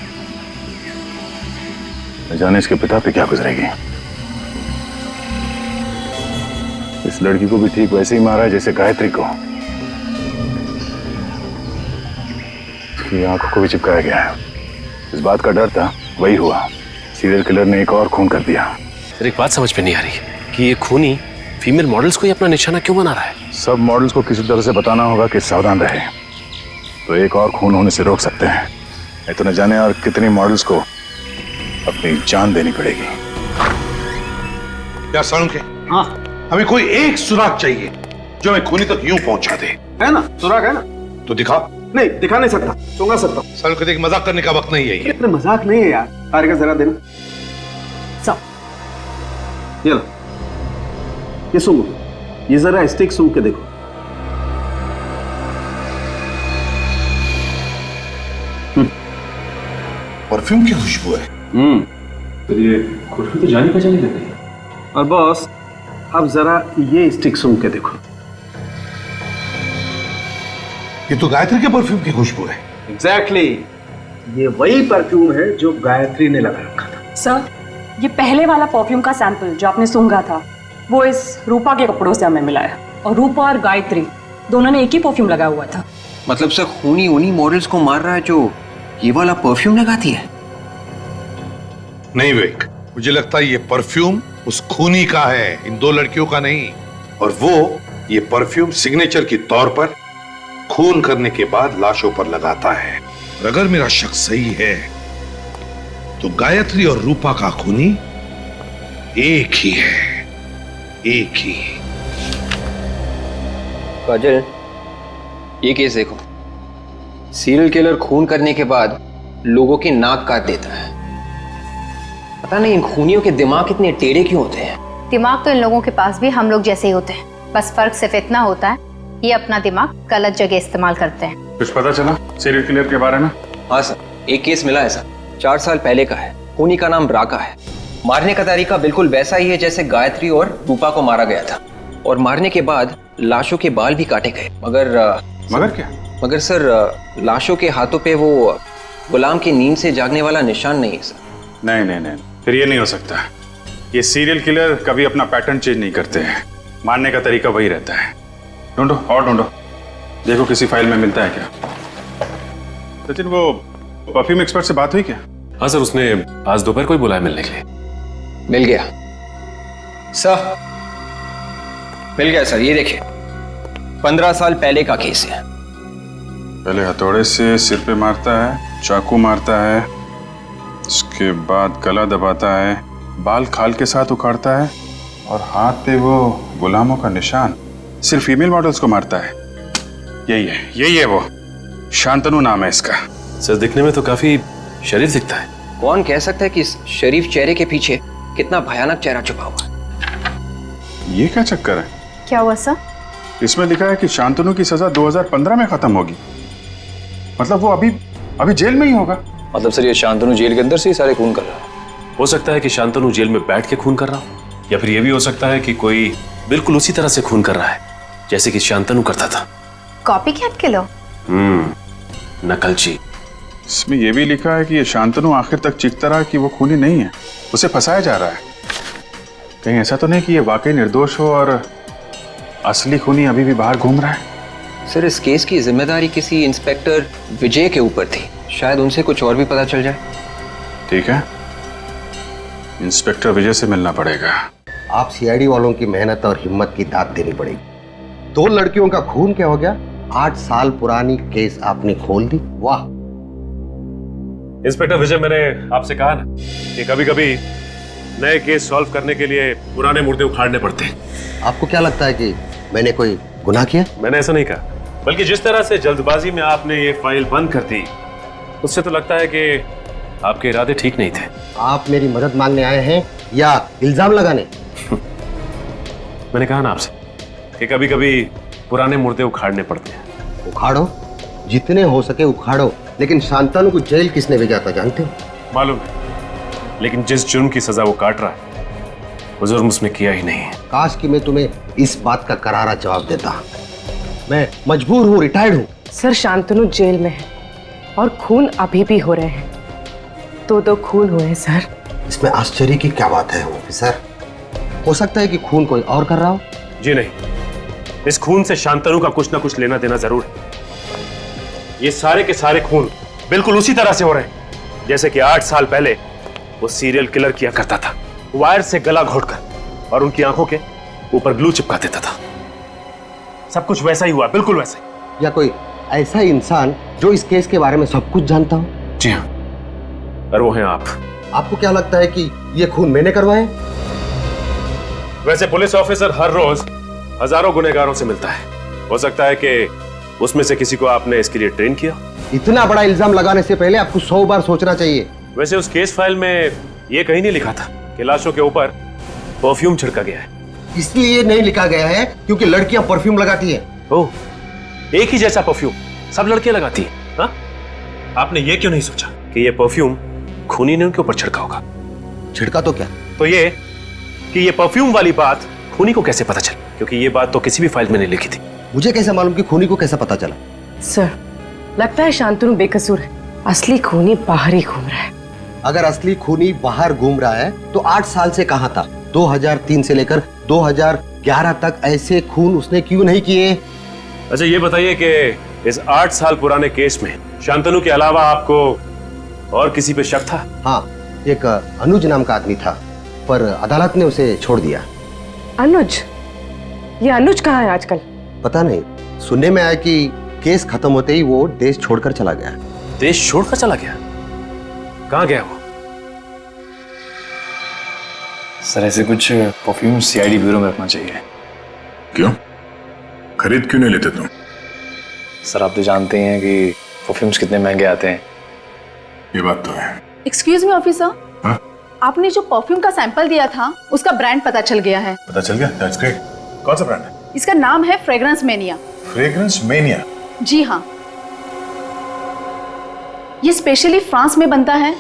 न जाने इसके पिता पे क्या गुजरेगी। इस लड़की को भी ठीक वैसे ही मारा है जैसे गायत्री को। उसकी आंखों को भी चिपकाया गया है। इस बात का डर था, वही हुआ। सीरियल किलर ने एक और खून कर दिया। सर, एक बात समझ में नहीं आ रही कि ये खूनी फीमेल मॉडल्स को ही अपना निशाना क्यों बना रहा है? सब मॉडल्स को किसी तरह से बताना होगा कि सावधान रहे, तो एक और खून होने से रोक सकते हैं। नहीं तो न जाने और कितनी मॉडल्स को अपनी जान देनी पड़ेगी। क्या सालुंखे? हाँ, हमें कोई एक सुराग चाहिए जो हमें खूनी तक यूं पहुंचा दे। है ना, सुराग है ना? तो दिखा। नहीं, दिखा नहीं सकता, सुंगा सकता हूँ। सालुंखे, देख, मजाक करने का वक्त नहीं है ये। इतना मजाक नहीं है यार। तारिका, जरा देना। सब ये लो। ये सूंघो, ये जरा स्टिक सूंघ के देखो। परफ्यूम की खुशबू है। तो ये खुशबू तो जानी पहचानी लग रही है। और बॉस, अब जरा ये स्टिक सूंघ के देखो। ये तो गायत्री के परफ्यूम की खुशबू है। एग्जैक्टली, ये वही परफ्यूम है जो गायत्री ने लगा रखा था। सर, ये पहले वाला परफ्यूम का सैंपल जो आपने सूंघा था वो इस रूपा के कपड़ों से हमें मिला है, और रूपा और गायत्री दोनों ने एक ही परफ्यूम लगाया हुआ था। मतलब सर खूनी उन्हीं मॉडल्स को मार रहा है जो ये वाला परफ्यूम लगाती है? नहीं विवेक, मुझे लगता है ये परफ्यूम उस खूनी का है, इन दो लड़कियों का नहीं। और वो ये परफ्यूम सिग्नेचर के तौर पर खून करने के बाद लाशों पर लगाता है। और अगर मेरा शक सही है तो गायत्री और रूपा का खूनी एक ही है, एक ही। काजल, ये केस देखो। सीरियल किलर खून करने के बाद लोगों की नाक काट देता है। पता नहीं इन खूनियों के दिमाग इतने टेढ़े क्यों होते हैं। दिमाग तो इन लोगों के पास भी हम लोग जैसे ही होते हैं, बस फर्क सिर्फ इतना होता है ये अपना दिमाग गलत जगह इस्तेमाल करते हैं। कुछ पता चला सीरियल किलर के बारे में? हाँ सर, एक केस मिला है सर, 4 साल पहले का है। खूनी का नाम राका है। मारने का तरीका बिल्कुल वैसा ही है जैसे गायत्री और रूपा को मारा गया था, और मारने के बाद लाशों के बाल भी काटे गए। मगर क्या? मगर सर, लाशों के हाथों पे वो गुलाम की नींद से जागने वाला निशान नहीं है सर। नहीं नहीं नहीं, फिर ये नहीं हो सकता। ये सीरियल किलर कभी अपना पैटर्न चेंज नहीं करते हैं, मारने का तरीका वही रहता है। ढूंढो और ढूंढो, देखो किसी फाइल में मिलता है क्या। सचिन, वो परफ्यूम एक्सपर्ट से बात हुई क्या? हाँ सर, उसने आज दोपहर को ही बुलाया मिलने के लिए। मिल गया सर, मिल गया सर। ये देखिए, 15 साल पहले का केस है। पहले हथौड़े से सिर पे मारता है, चाकू मारता है, उसके बाद गला दबाता है, बाल खाल के साथ उखाड़ता है, और हाथ पे वो गुलामों का निशान। सिर्फ फीमेल मॉडल्स को मारता है। यही है वो। शांतनु नाम है इसका। सर, दिखने में तो काफी शरीफ दिखता है। कौन कह सकता है कि इस शरीफ चेहरे के पीछे कितना भयानक चेहरा छुपा हुआ है। ये क्या चक्कर है? क्या हुआ सर? इसमें लिखा है कि शांतनु की सजा 2015 में खत्म होगी। मतलब वो अभी जेल में ही होगा। मतलब सर, ये शांतनु जेल के अंदर से ही सारे खून कर रहा है? हो सकता है कि शांतनु जेल में बैठ के खून कर रहा हो, या फिर ये भी हो सकता है कि कोई बिल्कुल उसी तरह से खून कर रहा है जैसे कि शांतनु करता था। Copy cat killer. नकलची। इसमें यह भी लिखा है कि ये शांतनु आखिर तक चीखता रहा कि वो खूनी नहीं है, उसे फंसाया जा रहा है। कहीं ऐसा तो नहीं कि ये वाकई निर्दोष हो और असली खूनी अभी भी बाहर घूम रहा है? सर, इस केस की जिम्मेदारी किसी इंस्पेक्टर विजय के ऊपर थी। शायद उनसे कुछ और भी पता चल जाए। ठीक है, इंस्पेक्टर विजय से मिलना पड़ेगा। आप सीआईडी वालों की मेहनत और हिम्मत की दाद देनी पड़ेगी। 2 लड़कियों का खून क्या हो गया? 8 साल पुरानी केस आपने खोल दी। वाह इंस्पेक्टर विजय, मैंने आपसे कहा ना कि कभी कभी नए केस सॉल्व करने के लिए पुराने मुर्दे उखाड़ने पड़ते हैं। आपको क्या लगता है कि मैंने कोई गुनाह किया? मैंने ऐसा नहीं कहा, बल्कि जिस तरह से जल्दबाजी में आपने ये फाइल बंद कर दी, उससे तो लगता है कि आपके इरादे ठीक नहीं थे। आप मेरी मदद मांगने आए हैं या इल्जाम लगाने? मैंने कहा ना आपसे कि कभी कभी पुराने मुर्दे उखाड़ने पड़ते हैं। उखाड़ो, जितने हो सके उखाड़ो, लेकिन शांतनु को जेल किसने भेजा था जानते हो? मालूम है, लेकिन जिस जुर्म की सजा वो काट रहा है वो जुर्म उसने किया ही नहीं है। काश कि मैं तुम्हें इस बात का करारा जवाब देता। मैं मजबूर हूँ, रिटायर्ड हूँ। सर, शांतनु जेल में है और खून अभी भी हो रहे हैं। 2 खून हुए हैं सर। इसमें आश्चर्य की क्या बात है ऑफिसर? हो सकता है कि खून कोई और कर रहा हो। जी नहीं, इस खून से शांतनु का कुछ ना कुछ लेना देना जरूर है। ये सारे के सारे खून बिल्कुल उसी तरह से हो रहे हैं जैसे कि 8 साल पहले वो सीरियल किलर किया करता था, वायर से गला घोटकर और उनकी आंखों के ऊपर ग्लू चिपका देता था। सब कुछ वैसा ही हुआ, बिल्कुल वैसा ही। या कोई ऐसा इंसान जो इस केस के बारे में सब कुछ जानता हो? जी हाँ, और वो हैं आप। आपको क्या लगता है कि ये खून मैंने करवाए? वैसे पुलिस ऑफिसर हर रोज हजारों गुनहगारों से मिलता है। हो सकता है कि उसमें से किसी को आपने इसके लिए ट्रेन किया। इतना बड़ा इल्जाम लगाने से पहले आपको 100 बार सोचना चाहिए। वैसे उस केस फाइल में यह कहीं नहीं लिखा था कि लाशों के ऊपर परफ्यूम छिड़का गया है। इसलिए नहीं लिखा गया है क्योंकि लड़कियां परफ्यूम लगाती हैं। ओह, एक ही जैसा परफ्यूम सब लड़कियां लगाती हैं, हाँ? आपने ये क्यों नहीं सोचा कि ये परफ्यूम खूनी ने उनके ऊपर छिड़का होगा? छिड़का तो क्या? तो ये कि ये परफ्यूम वाली बात खूनी को कैसे पता चली? क्योंकि ये बात तो किसी भी फाइल में नहीं लिखी थी। मुझे कैसे मालूम कि खूनी को कैसे पता चला? सर, लगता है शांतनु बेकसूर है। असली खूनी बाहर ही घूम रहा है। अगर असली खूनी बाहर घूम रहा है तो 8 साल से कहां था? 2003 से लेकर 2011 तक ऐसे खून उसने क्यों नहीं किए? अच्छा ये बताइए कि इस 8 साल पुराने केस में शांतनु के अलावा आपको और किसी पे शक था? हाँ, एक अनुज नाम का आदमी था, पर अदालत ने उसे छोड़ दिया। अनुज? ये अनुज कहाँ है आजकल? पता नहीं, सुनने में आया कि केस खत्म होते ही वो देश छोड़कर चला गया। देश छोड़कर चला गया? कहाँ गया वो? सर ऐसे कुछ परफ्यूम सीआईडी ब्यूरो में रखना चाहिए। क्यों? खरीद क्यों नहीं लेते तुम? सर आप तो जानते हैं कि परफ्यूम्स कितने महंगे आते हैं। ये बात तो है। एक्सक्यूज मी ऑफिसर, आपने जो परफ्यूम का सैंपल दिया था उसका ब्रांड पता चल गया है। पता चल गया? That's great. कौन सा ब्रांड है? इसका नाम है फ्रेग्रेंस मेनिया। Fragrance mania? जी हाँ, ये स्पेशली फ्रांस में बनता है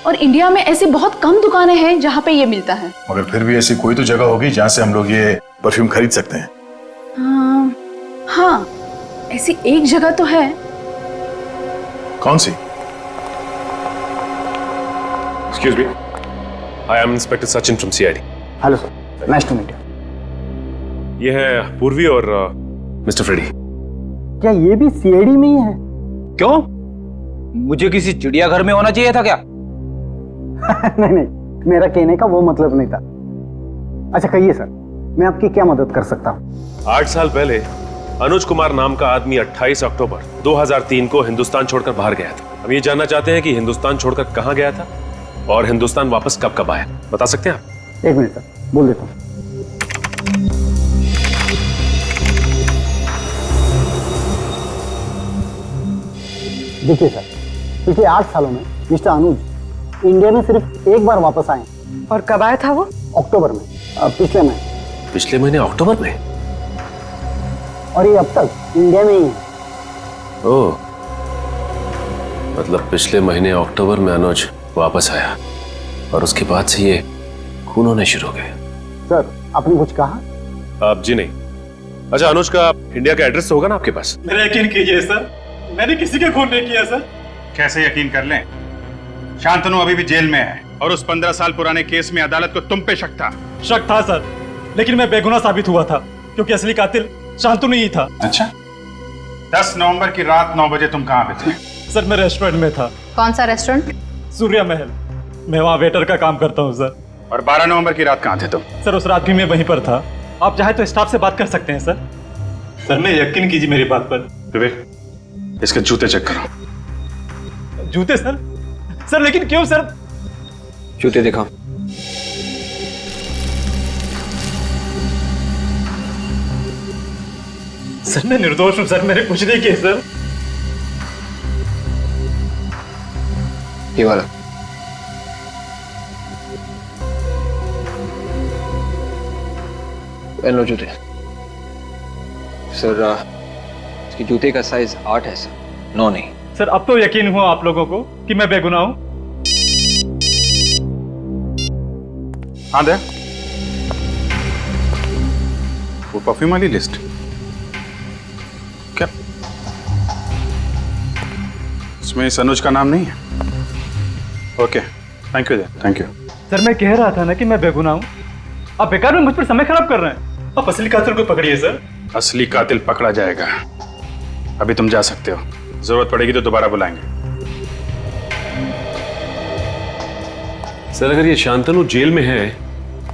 और इंडिया में ऐसी बहुत कम दुकानें हैं जहाँ पे ये मिलता है। मगर फिर भी ऐसी कोई तो जगह होगी जहाँ से हम लोग ये परफ्यूम खरीद सकते हैं। हाँ, ऐसी एक जगह तो है। कौन सी? Excuse me, I am Inspector Sachin from CID. Hello sir, nice to meet you. ये है पूर्वी और मिस्टर फ्रेडी। क्या ये भी सीआईडी में ही है? क्यों? मुझे किसी चिड़ियाघर में होना चाहिए था क्या? नहीं, मेरा कहने का वो मतलब नहीं था। अच्छा कहिए सर, मैं आपकी क्या मदद कर सकता हूँ? 8 साल पहले अनुज कुमार नाम का आदमी 28 अक्टूबर 2003 को हिंदुस्तान छोड़कर बाहर गया था। हम ये जानना चाहते हैं कि हिंदुस्तान छोड़कर कहाँ गया था और हिंदुस्तान वापस कब आया। बता सकते हैं आप? 1 मिनट सर, बोल देता हूँ। देखिए सर, पिछले 8 सालों में मिस्टर अनुज इंडिया में सिर्फ एक बार वापस आए। और कब आया था वो? अक्टूबर में, पिछले महीने। पिछले महीने अक्टूबर में? और ये अब तक इंडिया में ही है। ओह, मतलब पिछले महीने अक्टूबर में अनुज वापस आया और उसके बाद से ये खून होने शुरू हो गए। सर आपने कुछ कहा? आप जी नहीं। अच्छा अनुज का इंडिया का एड्रेस तो होगा ना आपके पास? मेरा यकीन कीजिए सर, मैंने किसी का खून नहीं किया सर। कैसे यकीन कर लें? शांतनु अभी भी जेल में है और उस 15 साल पुराने केस में अदालत को तुम पे शक था। शक था सर, लेकिन मैं बेगुनाह साबित हुआ था क्योंकि असली कातिल शांतनु ही था। अच्छा, 10 नवंबर की रात 9 बजे तुम कहाँ पे थे? सर मैं रेस्टोरेंट में था। कौन सा रेस्टोरेंट? सूर्या महल। मैं वहाँ वेटर का काम करता हूँ सर। और 12 नवंबर की रात कहाँ थे तुम? सर उस रात भी मैं वहीं पर था। आप चाहे तो स्टाफ से बात कर सकते हैं सर। सर मैं यकीन कीजिए मेरी बात पर। विवेक, इसके जूते चेक करो। जूते सर? सर लेकिन क्यों सर? जूते दिखाओ। सर मैं निर्दोष हूं सर, मैंने कुछ नहीं किया सर। ये वाला। पहन लो जूते। सर इसके जूते का साइज 8 है सर, 9 नहीं। सर अब तो यकीन हुआ आप लोगों को कि मैं बेगुनाह हूं। हाँ दे वो परफ्यूम वाली लिस्ट क्या? इसमें इस अनुज का नाम नहीं है? Okay, thank you they, thank you. Sir मैं कह रहा था ना कि मैं बेगुनाह हूं। आप बेकार में मुझ पर समय खराब कर रहे हैं। आप असली कातिल को पकड़िए सर। असली कातिल पकड़ा जाएगा। अभी तुम जा सकते हो, जरूरत पड़ेगी तो दोबारा बुलाएंगे। सर अगर ये शांतनु जेल में है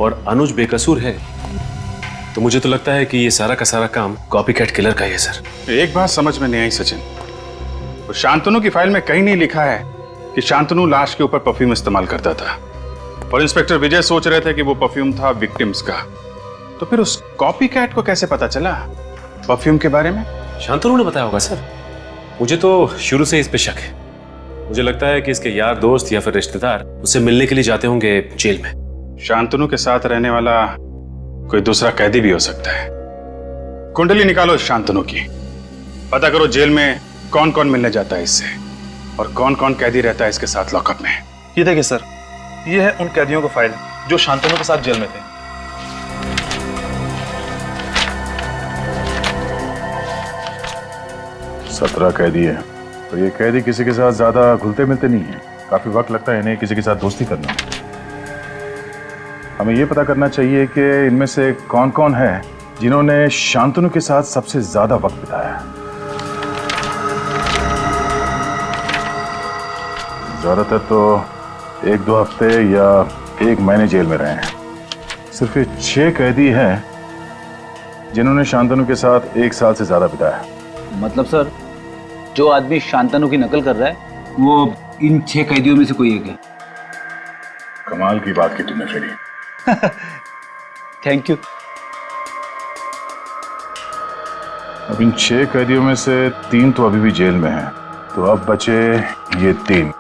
और अनुज बेकसूर है तो मुझे तो लगता है कि ये सारा का सारा काम कॉपीकैट किलर का ही है सर। एक बात समझ में नहीं आई सचिन, तो शांतनु की फाइल में कहीं नहीं लिखा है कि शांतनु लाश के ऊपर परफ्यूम इस्तेमाल करता था और इंस्पेक्टर विजय सोच रहे थे कि वो परफ्यूम था विक्टिम्स का। तो फिर उस कॉपीकैट को कैसे पता चला परफ्यूम के बारे में? शांतनु ने बताया होगा सर। मुझे तो शुरू से इस पे शक है। मुझे लगता है कि इसके यार दोस्त या फिर रिश्तेदार उससे मिलने के लिए जाते होंगे जेल में। शांतनु के साथ रहने वाला कोई दूसरा कैदी भी हो सकता है। कुंडली निकालो शांतनु की, पता करो जेल में कौन कौन मिलने जाता है इससे और कौन कौन कैदी रहता है इसके साथ लॉकअप में। ये देखिए सर, ये है उन कैदियों का फाइल जो शांतनु के साथ जेल में थे। सत्रह कैदी है, तो ये कैदी किसी के साथ ज्यादा घुलते मिलते नहीं है। काफी वक्त लगता है इन्हें किसी के साथ दोस्ती करने में। हमें ये पता करना चाहिए कि इनमें से कौन कौन है जिन्होंने शांतनु के साथ सबसे ज्यादा वक्त बिताया। ज्यादातर तो 1-2 हफ्ते या 1 महीने जेल में रहे हैं। सिर्फ ये 6 कैदी हैं जिन्होंने शांतनु के साथ 1 साल से ज्यादा बिताया। मतलब सर, जो आदमी शांतनु की नकल कर रहा है वो इन 6 कैदियों में से कोई एक है। कमाल की बात की तुमने फेरी। Thank you. अब इन 6 कैदियों में से 3 तो अभी भी जेल में हैं, तो अब बचे ये 3,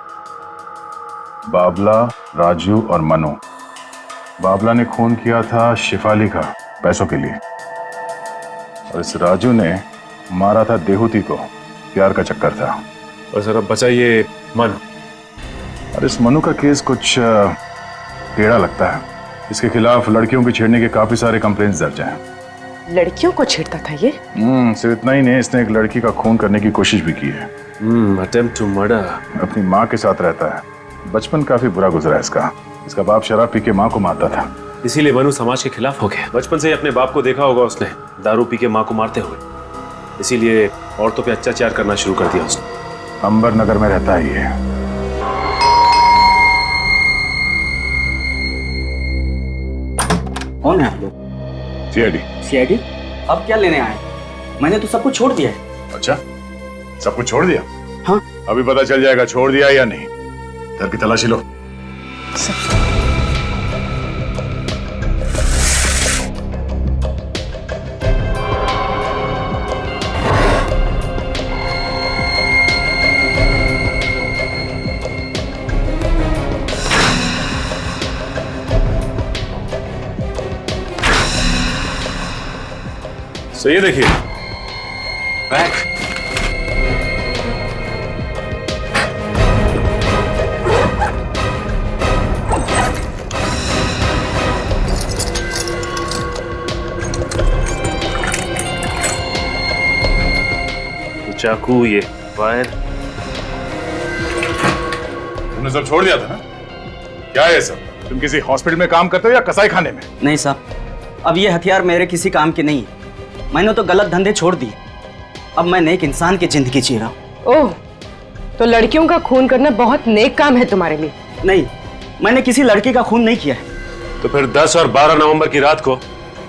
बाबला, राजू और मनु। बाबला ने खून किया था शिफाली का पैसों के लिए, और इस राजू ने मारा था देहूती को, प्यार का चक्कर था। और सर अब बचा ये मनु। और इस मनु का केस कुछ टेढ़ा लगता है। इसके खिलाफ लड़कियों के छेड़ने के काफी सारे कंप्लेंट्स दर्ज हैं। लड़कियों को छेड़ता था ये? सिर्फ इतना ही नहीं, इसने एक लड़की का खून करने की कोशिश भी की है। Attempt to murder. अपनी माँ के साथ रहता है। बचपन काफी बुरा गुजरा है इसका। इसका बाप शराब पी के माँ को मारता था, इसीलिए मनु समाज के खिलाफ हो गया। बचपन से ही अपने बाप को देखा होगा उसने दारू पी के माँ को मारते हुए, इसीलिए औरतों पे अत्याचार करना शुरू कर दिया उसने। अंबर नगर में रहता है ये। कौन है आप लोग? सीआईडी। सीआईडी? अब क्या लेने आए? मैंने तो सब कुछ छोड़ दिया है। अच्छा, सब कुछ छोड़ दिया? हाँ। अभी पता चल जाएगा छोड़ दिया या नहीं। घर की तलाशी लो। तो ये देखिए बैग। चाकू, ये वायर। तुमने सब छोड़ दिया था ना? क्या है सब? तुम किसी हॉस्पिटल में काम करते हो या कसाई खाने में? नहीं साहब, अब ये हथियार मेरे किसी काम के नहीं है। मैंने तो गलत धंधे छोड़ दिए। अब मैं नेक इंसान की जिंदगी जी रहा हूँ। ओह, तो लड़कियों का खून करना बहुत नेक काम है तुम्हारे लिए? नहीं, मैंने किसी लड़की का खून नहीं किया है। तो फिर 10 और 12 नवंबर की रात को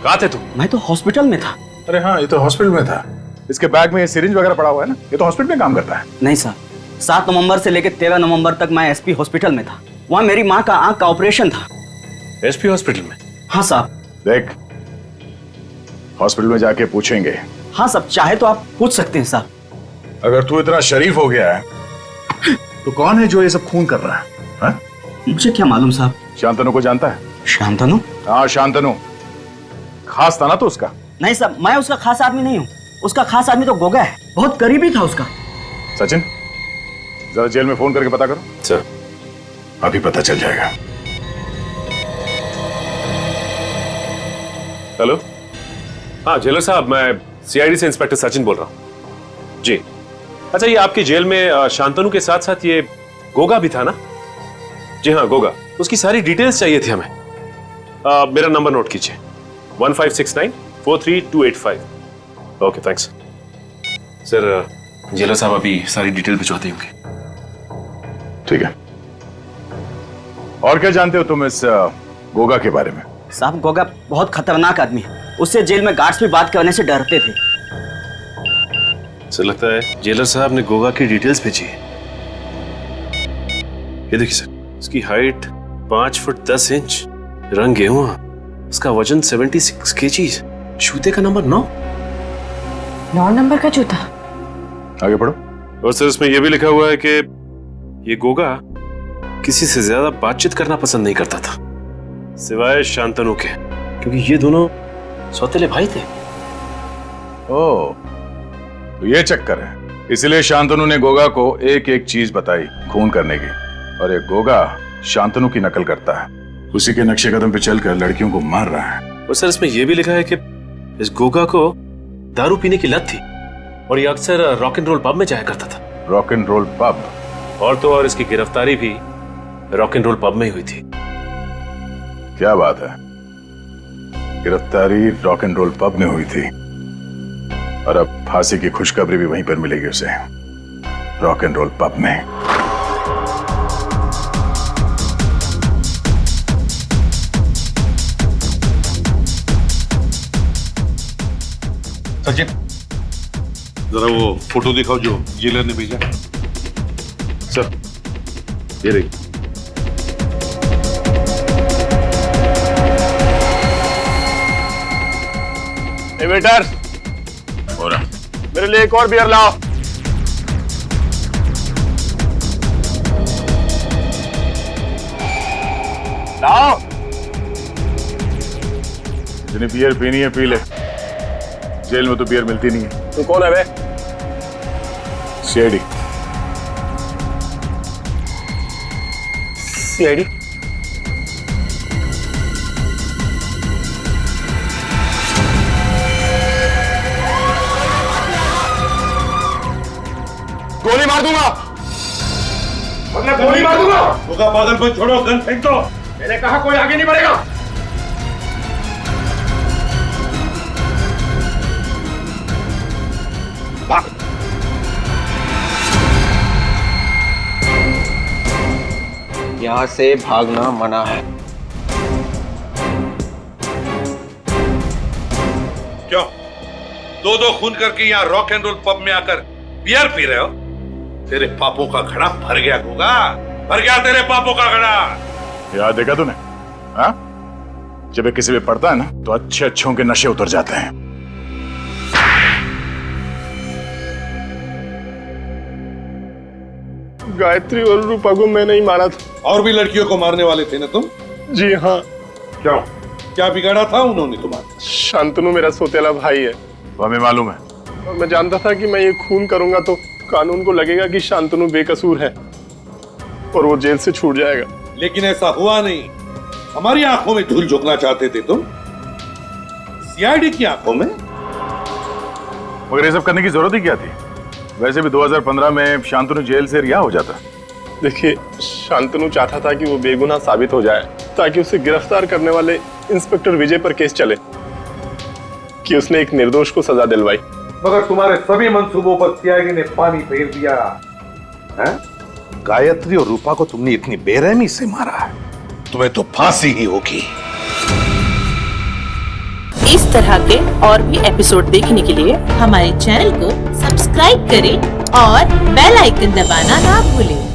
कहाँ थे तुम? मैं तो हॉस्पिटल में था। अरे हाँ, ये तो हॉस्पिटल में था। इसके बैग में ये सिरिंज वगैरह पड़ा हुआ है ना, ये तो हॉस्पिटल में काम करता है। नहीं साहब, 7 नवंबर से लेकर 13 नवंबर तक मैं एसपी हॉस्पिटल में था। वहाँ मेरी माँ का आंख का ऑपरेशन था। एसपी हॉस्पिटल में? हाँ साहब। देख, हॉस्पिटल में जाके पूछेंगे। हाँ साहब, चाहे तो आप पूछ सकते हैं साहब। अगर तू इतना शरीफ हो गया है तो कौन है जो ये सब खून कर रहा है? हा? मुझे क्या मालूम साहब। शांतनु को जानता है? शांतनु? हाँ, शांतनु। खास था ना तो उसका? नहीं साहब, मैं उसका खास आदमी नहीं हूँ। उसका खास आदमी तो गोगा है, बहुत करीबी था उसका। सचिन, जरा जेल में फोन करके पता करो। सर। अभी पता चल जाएगा। हेलो। हाँ जेलर साहब, मैं सीआईडी से इंस्पेक्टर सचिन बोल रहा हूँ जी। अच्छा, ये आपकी जेल में शांतनु के साथ साथ ये गोगा भी था ना? जी हाँ, गोगा। उसकी सारी डिटेल्स चाहिए थी हमें। मेरा नंबर नोट कीजिए, 1569432885। Okay, thanks sir. जेलर साहब अभी सारी डिटेल भिजवाते होंगे। ठीक है। और क्या जानते हो तुम इस गोगा के बारे में? साहब, गोगा बहुत खतरनाक आदमी है। उससे जेल में गार्ड्स भी बात करने से डरते थे। सर लगता है जेलर साहब ने गोगा की डिटेल्स भेजी है। ये देखिए सर, उसकी हाइट 5 फुट 10 इंच, रंग गेहुआ, उसका वजन 76 kg, जूते का नंबर 9 नंबर का जूता। आगे पढ़ो। और सर इसमें यह भी लिखा हुआ है कि ये गोगा किसी से ज्यादा बातचीत करना पसंद नहीं करता था सिवाय शांतनु के, क्योंकि ये दोनों सौतेले भाई थे। ओ, तो ये चक्कर है, इसलिए शांतनु ने गोगा को एक एक चीज बताई खून करने की, और ये गोगा शांतनु की नकल करता है, उसी के नक्शे कदम पे चलकर लड़कियों को मार रहा है। और सर इसमें यह भी लिखा है कि इस गोगा को दारू पीने की लत थी और ये अक्सर रॉक एंड रोल पब में जाया करता था। Rock and roll pub? और तो और इसकी गिरफ्तारी भी रॉक एंड रोल पब में ही हुई थी। क्या बात है, गिरफ्तारी रॉक एंड रोल पब में हुई थी, और अब फांसी की खुशखबरी भी वहीं पर मिलेगी उसे, रॉक एंड रोल पब में। सचिन, जरा वो फोटो दिखाओ जो जेलर ने भेजा। सर, ये रही। वेटर, हो रहा, मेरे लिए एक और बियर लाओ। लाओ। जिन्हें बियर पीनी है पी ले, जेल में तो बियर मिलती नहीं है। तू कौन है बे? सीआईडी। सीआईडी? गोली मार दूंगा। मतलब गोली मार दूंगा। होगा पागलपन छोड़ो, गन फेंक दो। मैंने कहा कोई आगे नहीं बढ़ेगा। यहां से भागना मना है। क्यों? दो खून करके यहाँ रॉक एंड रोल पब में आकर बियर पी रहे हो? तेरे पापों का घड़ा भर गया होगा, भर गया तेरे पापों का घड़ा। याद देखा तूने? हाँ? जब ये किसी पे पड़ता है ना तो अच्छे अच्छों के नशे उतर जाते हैं। गायत्री और रूपा को मैंने ही मारा था। और भी लड़कियों को मारने वाले थे ना तुम? जी हाँ। क्यों? क्या बिगाड़ा था उन्होंने तुम्हारा? शांतनु मेरा सौतेला भाई है। हमें मालूम है। और मैं जानता था कि मैं ये खून करूंगा तो कानून को लगेगा कि शांतनु बेकसूर है और वो जेल से छूट जाएगा। लेकिन ऐसा हुआ नहीं। हमारी आंखों में धूल झोंकना चाहते थे तुम, सीआईडी की आंखों में। मगर ये सब करने की जरूरत ही क्या थी? वैसे भी 2015 में शांतनु जेल से रिहा हो जाता। देखिए, शांतनु चाहता था कि वो बेगुनाह साबित हो जाए ताकि उसे गिरफ्तार करने वाले इंस्पेक्टर विजय पर केस चले कि उसने एक निर्दोष को सजा दिलवाई। मगर तुम्हारे सभी मंसूबों पर सीआईडी ने पानी फेर दिया है? गायत्री और रूपा को तुमने इतनी बेरहमी से मारा है, तुम्हें तो फांसी ही होगी। इस तरह के और भी एपिसोड देखने के लिए हमारे चैनल को सब्सक्राइब करें और बेल आइकन दबाना ना भूलें।